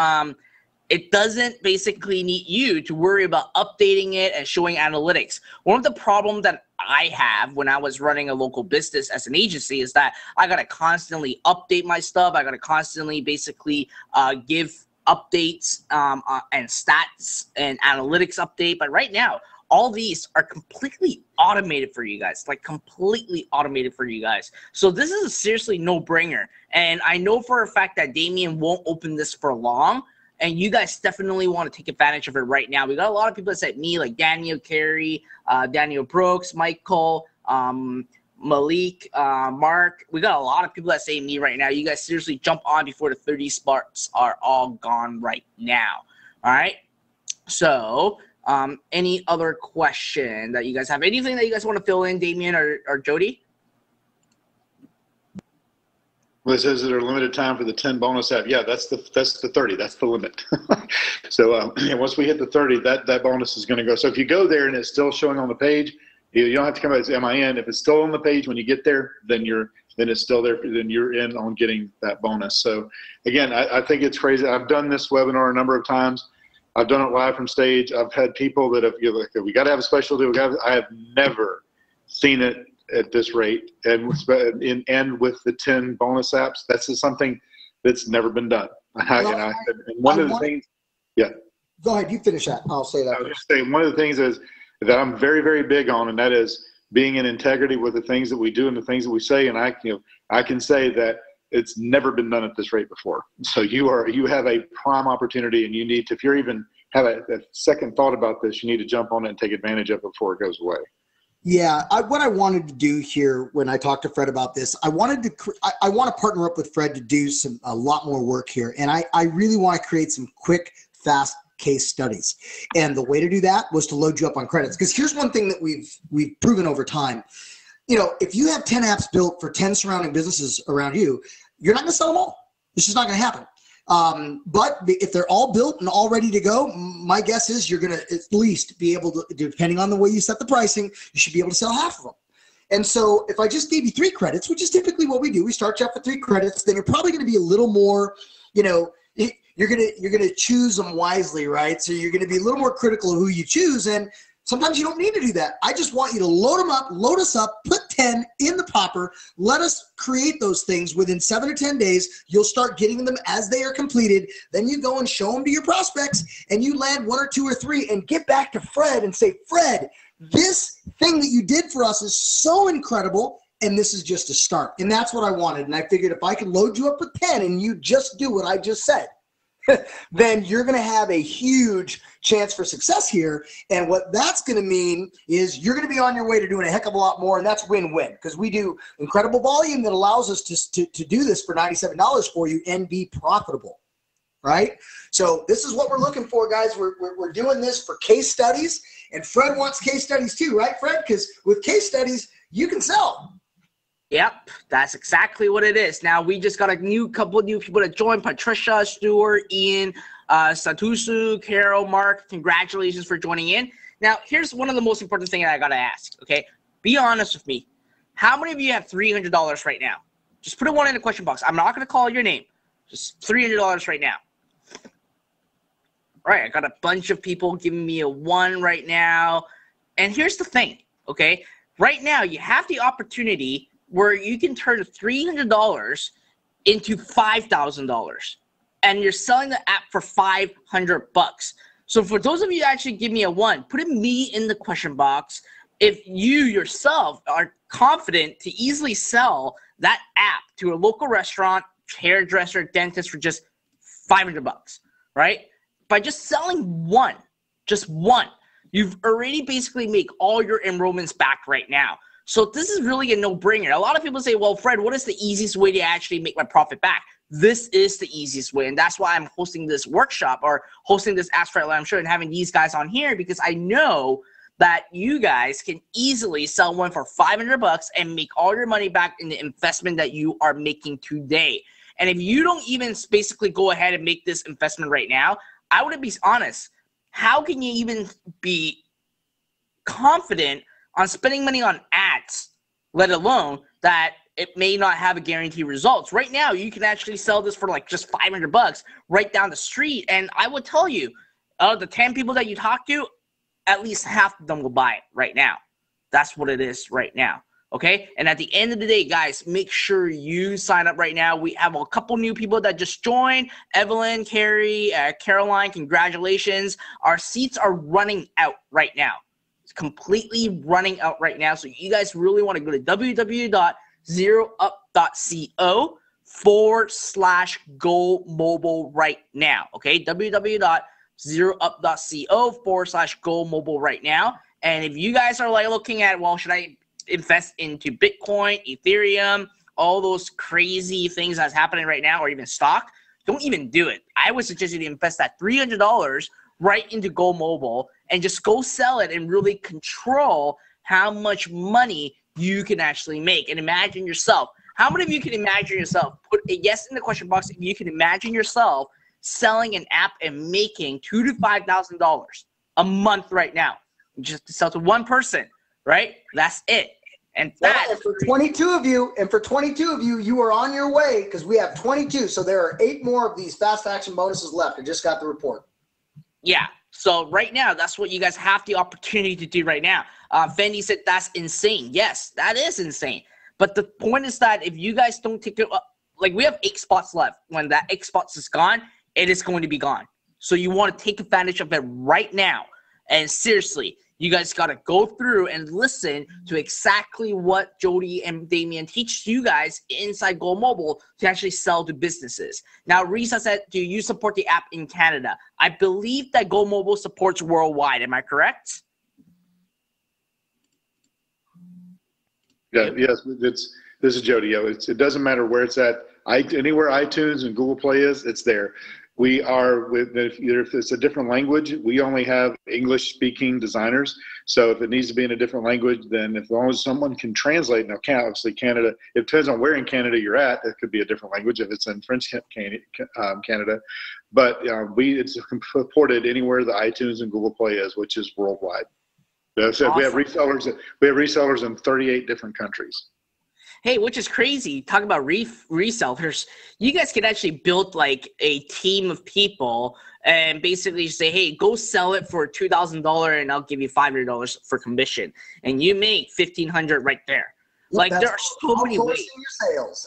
it doesn't basically need you to worry about updating it and showing analytics. One of the problems that I have when I was running a local business as an agency is that I got to constantly update my stuff. I got to constantly basically give updates and stats and analytics update. But right now, all these are completely automated for you guys, like completely automated for you guys. So this is a seriously no-brainer. And I know for a fact that Damien won't open this for long. And you guys definitely want to take advantage of it right now. We got a lot of people that said me, like Daniel Carey, Daniel Brooks, Michael, Malik, Mark. We got a lot of people that say me right now. You guys seriously jump on before the 30 spots are all gone right now. All right. So any other question that you guys have? Anything that you guys want to fill in, Damien or Jody? Well, it says that are limited time for the 10 bonus app. Yeah, that's the 30. That's the limit. So once we hit the 30, that bonus is going to go. So if you go there and it's still showing on the page, you don't have to come out as MIN. If it's still on the page when you get there, then it's still there. Then you're in on getting that bonus. So again, I think it's crazy. I've done this webinar a number of times. I've done it live from stage. I've had people that have, like, we got to have a special deal. I have never seen it at this rate, and with the 10 bonus apps, that's just something that's never been done. One of the things, yeah. Go ahead, you finish that. I'll say that. I was just saying, one of the things is that I'm very, very big on, and that is being in integrity with the things that we do and the things that we say. And I can say that it's never been done at this rate before. So you have a prime opportunity, and you need to, if you're even have a second thought about this, you need to jump on it and take advantage of it before it goes away. Yeah, what I wanted to do here when I talked to Fred about this, I want to partner up with Fred to do a lot more work here, and I really want to create some quick, fast case studies. And the way to do that was to load you up on credits, because here's one thing that we've proven over time. If you have 10 apps built for 10 surrounding businesses around you, you're not going to sell them all. It's just not going to happen. But if they're all built and all ready to go, my guess is you're going to at least be able to, depending on the way you set the pricing, you should be able to sell half of them. And so if I just gave you 3 credits, which is typically what we do, we start you off with 3 credits, then you're probably going to be a little more, you're going to choose them wisely, right? So you're going to be a little more critical of who you choose. And sometimes you don't need to do that. I just want you to load us up, put 10 in the popper, let us create those things. Within 7 or 10 days, you'll start getting them as they are completed. Then you go and show them to your prospects, and you land 1 or 2 or 3 and get back to Fred and say, Fred, this thing that you did for us is so incredible, and this is just a start. And that's what I wanted. And I figured if I could load you up with 10 and you just do what I just said, then you're going to have a huge chance for success here. And what that's going to mean is you're going to be on your way to doing a heck of a lot more, and that's win-win, because we do incredible volume that allows us to do this for $97 for you and be profitable, right? So this is what we're looking for, guys. We're doing this for case studies, and Fred wants case studies too, right, Fred? Because with case studies, you can sell. Yep, that's exactly what it is. Now, we just got a couple new people that joined: Patricia, Stuart, Ian, Satusu, Carol, Mark. Congratulations for joining in. Now, here's one of the most important things I got to ask, okay? Be honest with me. How many of you have $300 right now? Just put a 1 in the question box. I'm not going to call your name. Just $300 right now. All right, I got a bunch of people giving me a 1 right now. And here's the thing, okay? Right now, you have the opportunity where you can turn $300 into $5,000, and you're selling the app for $500. So for those of you that actually give me a 1, put a me in the question box if you yourself are confident to easily sell that app to a local restaurant, hairdresser, dentist for just $500, right? By just selling just one, you've already basically made all your enrollments back right now. So this is really a no-brainer. A lot of people say, well, Fred, what is the easiest way to actually make my profit back? This is the easiest way, and that's why I'm hosting this workshop or hosting this Ask Fred Lam show and having these guys on here, because I know that you guys can easily sell one for $500 and make all your money back in the investment that you are making today. And if you don't even basically go ahead and make this investment right now, I want to be honest, how can you even be confident on spending money on ads, let alone that it may not have a guaranteed results? Right now, you can actually sell this for like just $500 right down the street. And I will tell you, out of the 10 people that you talk to, at least half of them will buy it right now. That's what it is right now. Okay. And at the end of the day, guys, make sure you sign up right now. We have a couple new people that just joined. Evelyn, Carrie, Caroline, congratulations. Our seats are running out right now. It's completely running out right now. So you guys really want to go to www.zeroup.co/go mobile right now. Okay. www.zeroup.co/go mobile right now. And if you guys are like looking at, well, should I invest into Bitcoin, Ethereum, all those crazy things that's happening right now, or even stock, don't even do it. I would suggest you to invest that $300 right into Go Mobile and just go sell it and really control how much money you can actually make. And imagine yourself. How many of you can imagine yourself? Put a yes in the question box if you can imagine yourself selling an app and making $2,000 to $5,000 a month right now, just to sell to one person, right? That's it. And for 22 of you, you are on your way, because we have 22. So there are 8 more of these fast action bonuses left. I just got the report. Yeah. So right now, that's what you guys have the opportunity to do right now. Fendi said that's insane. Yes, that is insane. But the point is that if you guys don't take it, like we have 8 spots left. When that 8 spots is gone, it is going to be gone. So you want to take advantage of it right now. And seriously, you guys got to go through and listen to exactly what Jody and Damien teach you guys inside Go Mobile to actually sell to businesses. Now, Risa said, do you support the app in Canada? I believe that Go Mobile supports worldwide. Am I correct? Yeah, yes, this is Jody. Yeah, it doesn't matter where it's at. Anywhere iTunes and Google Play is, it's there. We are if it's a different language, we only have English-speaking designers. So if it needs to be in a different language, then as long as someone can translate, now obviously Canada, it depends on where in Canada you're at. It could be a different language if it's in French Canada. But it's supported anywhere the iTunes and Google Play is, which is worldwide. So awesome. We have resellers in 38 different countries. Hey, which is crazy. Talk about resellers. You guys could actually build like a team of people and basically say, hey, go sell it for $2,000 and I'll give you $500 for commission. And you make $1,500 right there. Like there are so many ways.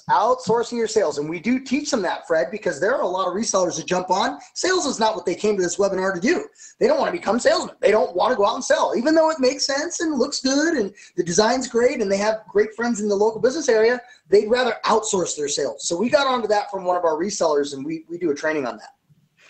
Outsourcing your sales. And we do teach them that, Fred, because there are a lot of resellers that jump on. Sales is not what they came to this webinar to do. They don't want to become salesmen. They don't want to go out and sell. Even though it makes sense and looks good and the design's great and they have great friends in the local business area, they'd rather outsource their sales. So we got onto that from one of our resellers, and we do a training on that.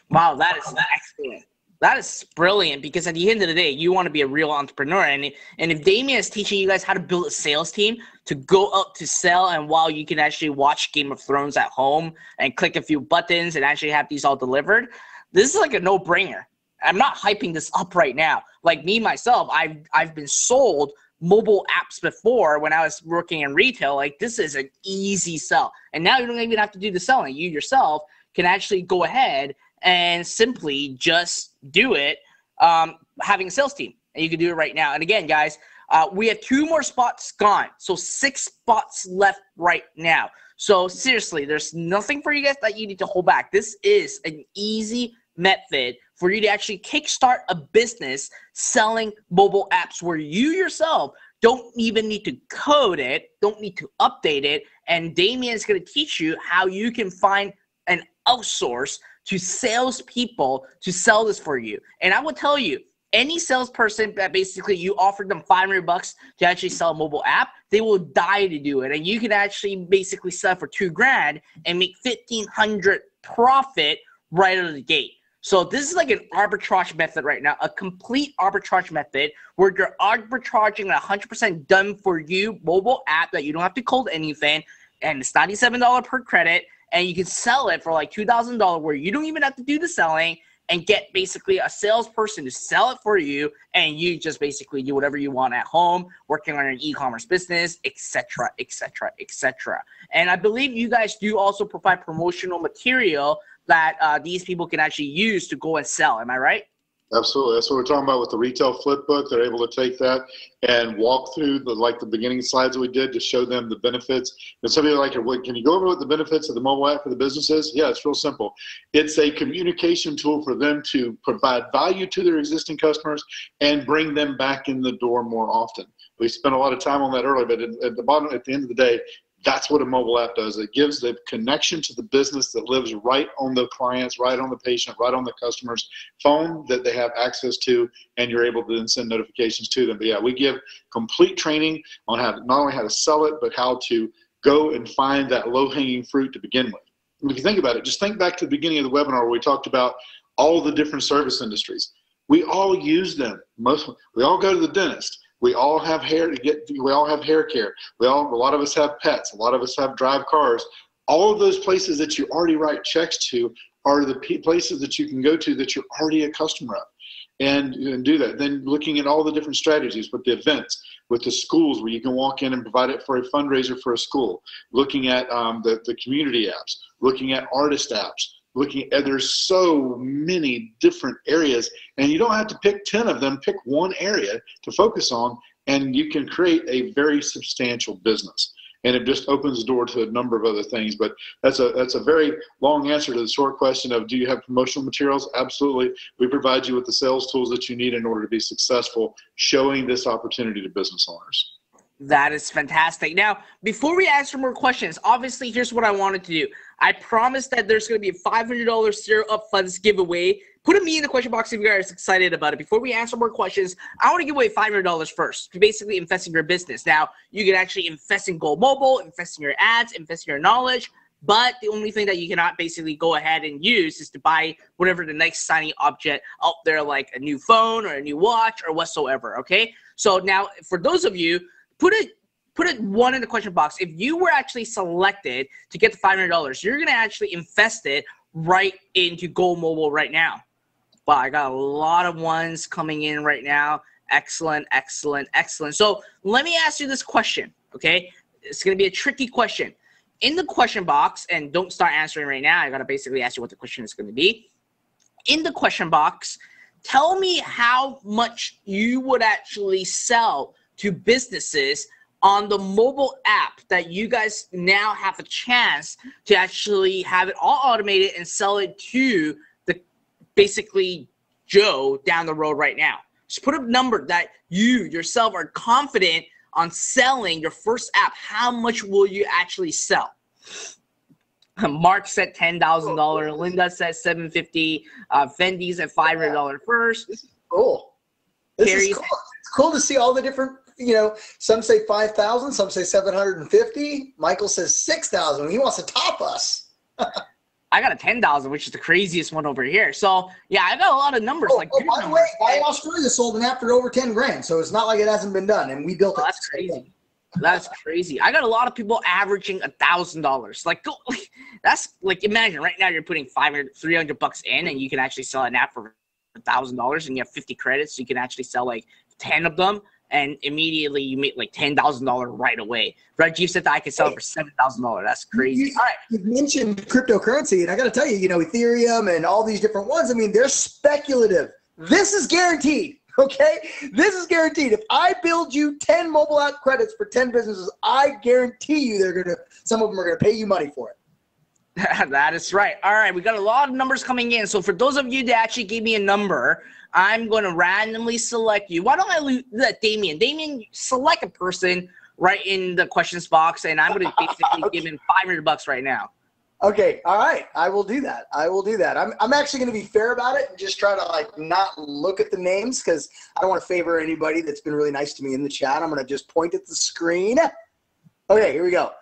Wow, that is excellent. That is brilliant, because at the end of the day, you want to be a real entrepreneur. And if Damien is teaching you guys how to build a sales team to go up to sell, and while you can actually watch Game of Thrones at home and click a few buttons and actually have these all delivered, this is like a no-brainer. I'm not hyping this up right now. Like me, myself, I've been sold mobile apps before when I was working in retail. Like this is an easy sell. And now you don't even have to do the selling. You yourself can actually go ahead and simply just do it, having a sales team. And you can do it right now. And again, guys, we have 2 more spots gone. So 6 spots left right now. So seriously, there's nothing for you guys that you need to hold back. This is an easy method for you to actually kickstart a business selling mobile apps where you yourself don't even need to code it, don't need to update it, and Damien is going to teach you how you can find an outsource to salespeople to sell this for you. And I will tell you, any salesperson that basically you offered them $500 to actually sell a mobile app, they will die to do it. And you can actually basically sell for $2,000 and make $1,500 profit right out of the gate. So this is like an arbitrage method right now, a complete arbitrage method where you're arbitraging a 100% done for you mobile app that you don't have to code anything, and it's $97 per credit, and you can sell it for like $2,000 where you don't even have to do the selling and get basically a salesperson to sell it for you, and you just basically do whatever you want at home, working on an e-commerce business, etc., etc., etc. And I believe you guys do also provide promotional material that these people can actually use to go and sell. Am I right? Absolutely. That's what we're talking about with the retail flip book. They're able to take that and walk through the beginning slides that we did to show them the benefits. And some people are like, can you go over what the benefits of the mobile app for the businesses? Yeah, it's real simple. It's a communication tool for them to provide value to their existing customers and bring them back in the door more often. We spent a lot of time on that earlier, but at the end of the day, that's what a mobile app does. It gives the connection to the business that lives right on the clients, right on the patient, right on the customer's phone that they have access to, and you're able to then send notifications to them. But yeah, we give complete training on how to, not only how to sell it, but how to go and find that low-hanging fruit to begin with. And if you think about it, just think back to the beginning of the webinar where we talked about all the different service industries. We all use them. We all go to the dentist. We all have hair to get. We all have hair care. A lot of us have pets. A lot of us have drive cars. All of those places that you already write checks to are the places that you can go to that you're already a customer of, and do that. Then looking at all the different strategies with the events, with the schools where you can walk in and provide it for a fundraiser for a school. Looking at the community apps. Looking at artist apps. Looking at, there's so many different areas, and you don't have to pick 10 of them. Pick one area to focus on, and you can create a very substantial business. And it just opens the door to a number of other things. But that's a very long answer to the short question of, do you have promotional materials? Absolutely. We provide you with the sales tools that you need in order to be successful, showing this opportunity to business owners. That is fantastic. Now, before we answer more questions, obviously, here's what I wanted to do. I promised that there's going to be a $500 Zero Up Funds giveaway. Put a me in the question box if you guys are excited about it. Before we answer more questions, I want to give away $500 first to basically invest in your business. Now, you can actually invest in Go Mobile, invest in your ads, invest in your knowledge, but the only thing that you cannot basically go ahead and use is to buy whatever the next shiny object out there, like a new phone or a new watch or whatsoever, okay? So now, for those of you, put it one in the question box. If you were actually selected to get the $500, you're going to actually invest it right into Go Mobile right now. Wow, I got a lot of ones coming in right now. Excellent, excellent, excellent. So let me ask you this question, okay? It's going to be a tricky question. In the question box, and don't start answering right now. I got to basically ask you what the question is going to be. In the question box, tell me how much you would actually sell to businesses on the mobile app that you guys now have a chance to actually have it all automated and sell it to the basically Joe down the road right now. Just put a number that you yourself are confident on selling your first app. How much will you actually sell? Mark said $10,000. Linda says $750. Fendi's at $500 first. This is cool. This is cool. It's cool to see all the different, some say 5,000, some say 750. Michael says 6,000. He wants to top us. I got a 10,000, which is the craziest one over here. So yeah, I got a lot of numbers. By the way, Australia sold an app for over 10 grand, so it's not like it hasn't been done, and we built it. That's crazy. That's crazy. I got a lot of people averaging $1,000. Like, that's like, imagine right now you're putting $300 in, and you can actually sell an app for $1,000, and you have 50 credits, so you can actually sell like 10 of them, and immediately you make like $10,000 right away. Rajiv said that I could sell it for $7,000. That's crazy. All right. You mentioned cryptocurrency, and I got to tell you, Ethereum and all these different ones, I mean, they're speculative. This is guaranteed. Okay, this is guaranteed. If I build you 10 mobile app credits for 10 businesses, I guarantee you some of them are gonna pay you money for it. That is right. All right, we got a lot of numbers coming in. So for those of you that actually gave me a number, I'm going to randomly select you. Why don't I let Damien? Damien, select a person right in the questions box, and I'm going to basically give him $500 right now. Okay, all right. I will do that. I'm actually going to be fair about it and just try to like not look at the names because I don't want to favor anybody that's been really nice to me in the chat. I'm going to just point at the screen. Okay, here we go.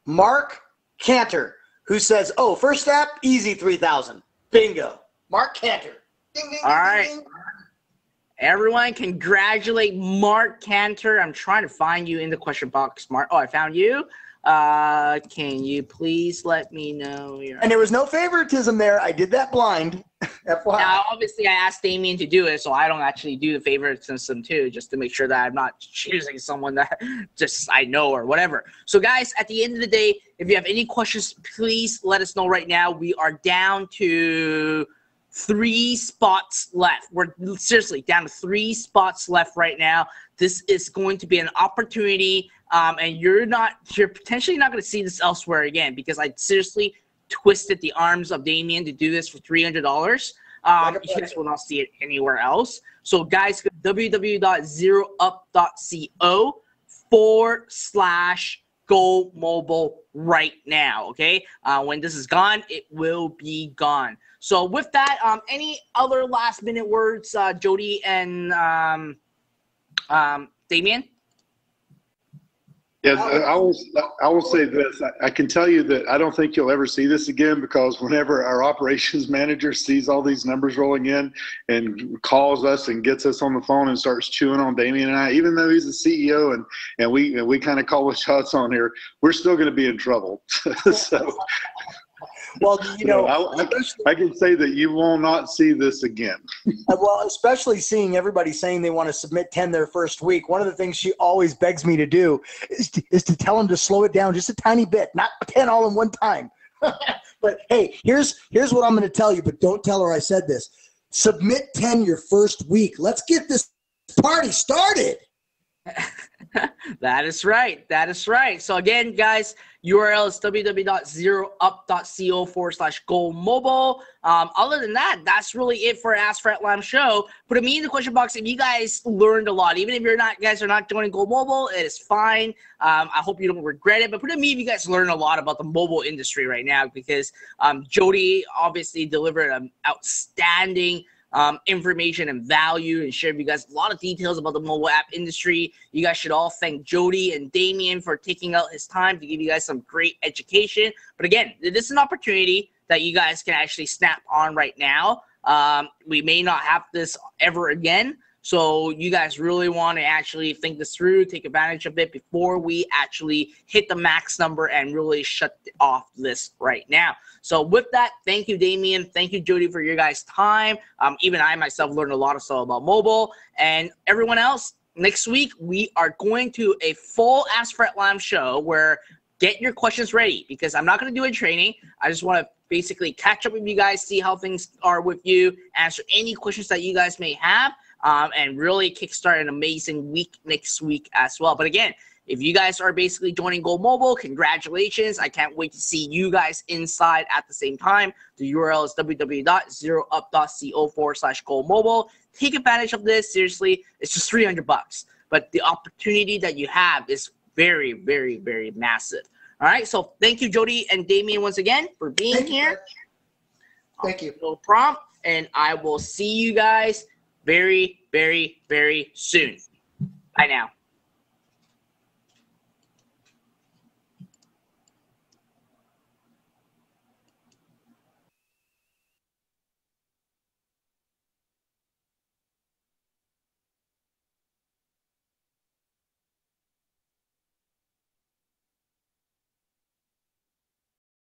Mark Cantor, who says, "Oh, first app, easy 3,000." Bingo. Mark Cantor. Ding, ding, All ding, right. ding, ding. Everyone, congratulate Mark Cantor. I'm trying to find you in the question box, Mark. Oh, I found you. Can you please let me know your... And there was no favoritism there. I did that blind. FYI. Now, obviously, I asked Damien to do it, so I don't actually do the favoritism too, just to make sure that I'm not choosing someone that just I know or whatever. So, guys, at the end of the day, if you have any questions, please let us know right now. We are down to 3 spots left. We're seriously down to 3 spots left right now. This is going to be an opportunity, and you're potentially not going to see this elsewhere again because I seriously twisted the arms of Damien to do this for $300. You guys will not see it anywhere else. So, guys, go to www.zeroup.co/Go Mobile right now. Okay, when this is gone, it will be gone. So, with that, any other last-minute words, Jody and Damien? Yeah, I will say this. I can tell you that I don't think you'll ever see this again because whenever our operations manager sees all these numbers rolling in and calls us and gets us on the phone and starts chewing on Damien and I, even though he's the CEO and we kind of call the shots on here, we're still going to be in trouble. So, well, you know, I can say that you will not see this again. Well, especially seeing everybody saying they want to submit 10 their first week. One of the things she always begs me to do is to tell them to slow it down just a tiny bit, not 10 all in one time. But hey, here's what I'm going to tell you, but don't tell her I said this. Submit 10 your first week. Let's get this party started. That is right. That is right. So again, guys, URL is www.zeroup.co/Go Mobile. Other than that, that's really it for Ask Fretlam Show. Put me in the question box if you guys learned a lot. Even if guys are not joining Go Mobile, it is fine. I hope you don't regret it. But put me if you guys learned a lot about the mobile industry right now because Jody obviously delivered an outstanding information and value and shared with you guys a lot of details about the mobile app industry. You guys should all thank Jody and Damien for taking out his time to give you guys some great education. But again, this is an opportunity that you guys can actually snap on right now. We may not have this ever again. So you guys really want to actually think this through, take advantage of it before we actually hit the max number and really shut off this right now. So with that, thank you, Damien. Thank you, Jody, for your guys' time. Even I myself learned a lot of stuff about mobile. And everyone else, next week, we are going to a full Ask Fretlam show where get your questions ready because I'm not going to do a training. I just want to basically catch up with you guys, see how things are with you, answer any questions that you guys may have. And really kickstart an amazing week next week as well. But again, if you guys are basically joining Go Mobile, congratulations. I can't wait to see you guys inside at the same time. The URL is www.zeroup.co/Go Mobile. Take advantage of this. Seriously, it's just $300. But the opportunity that you have is very, very, very massive. All right, so thank you, Jody and Damien, once again for being here. Thank you. No problem. And I will see you guys very, very, very soon. Bye now.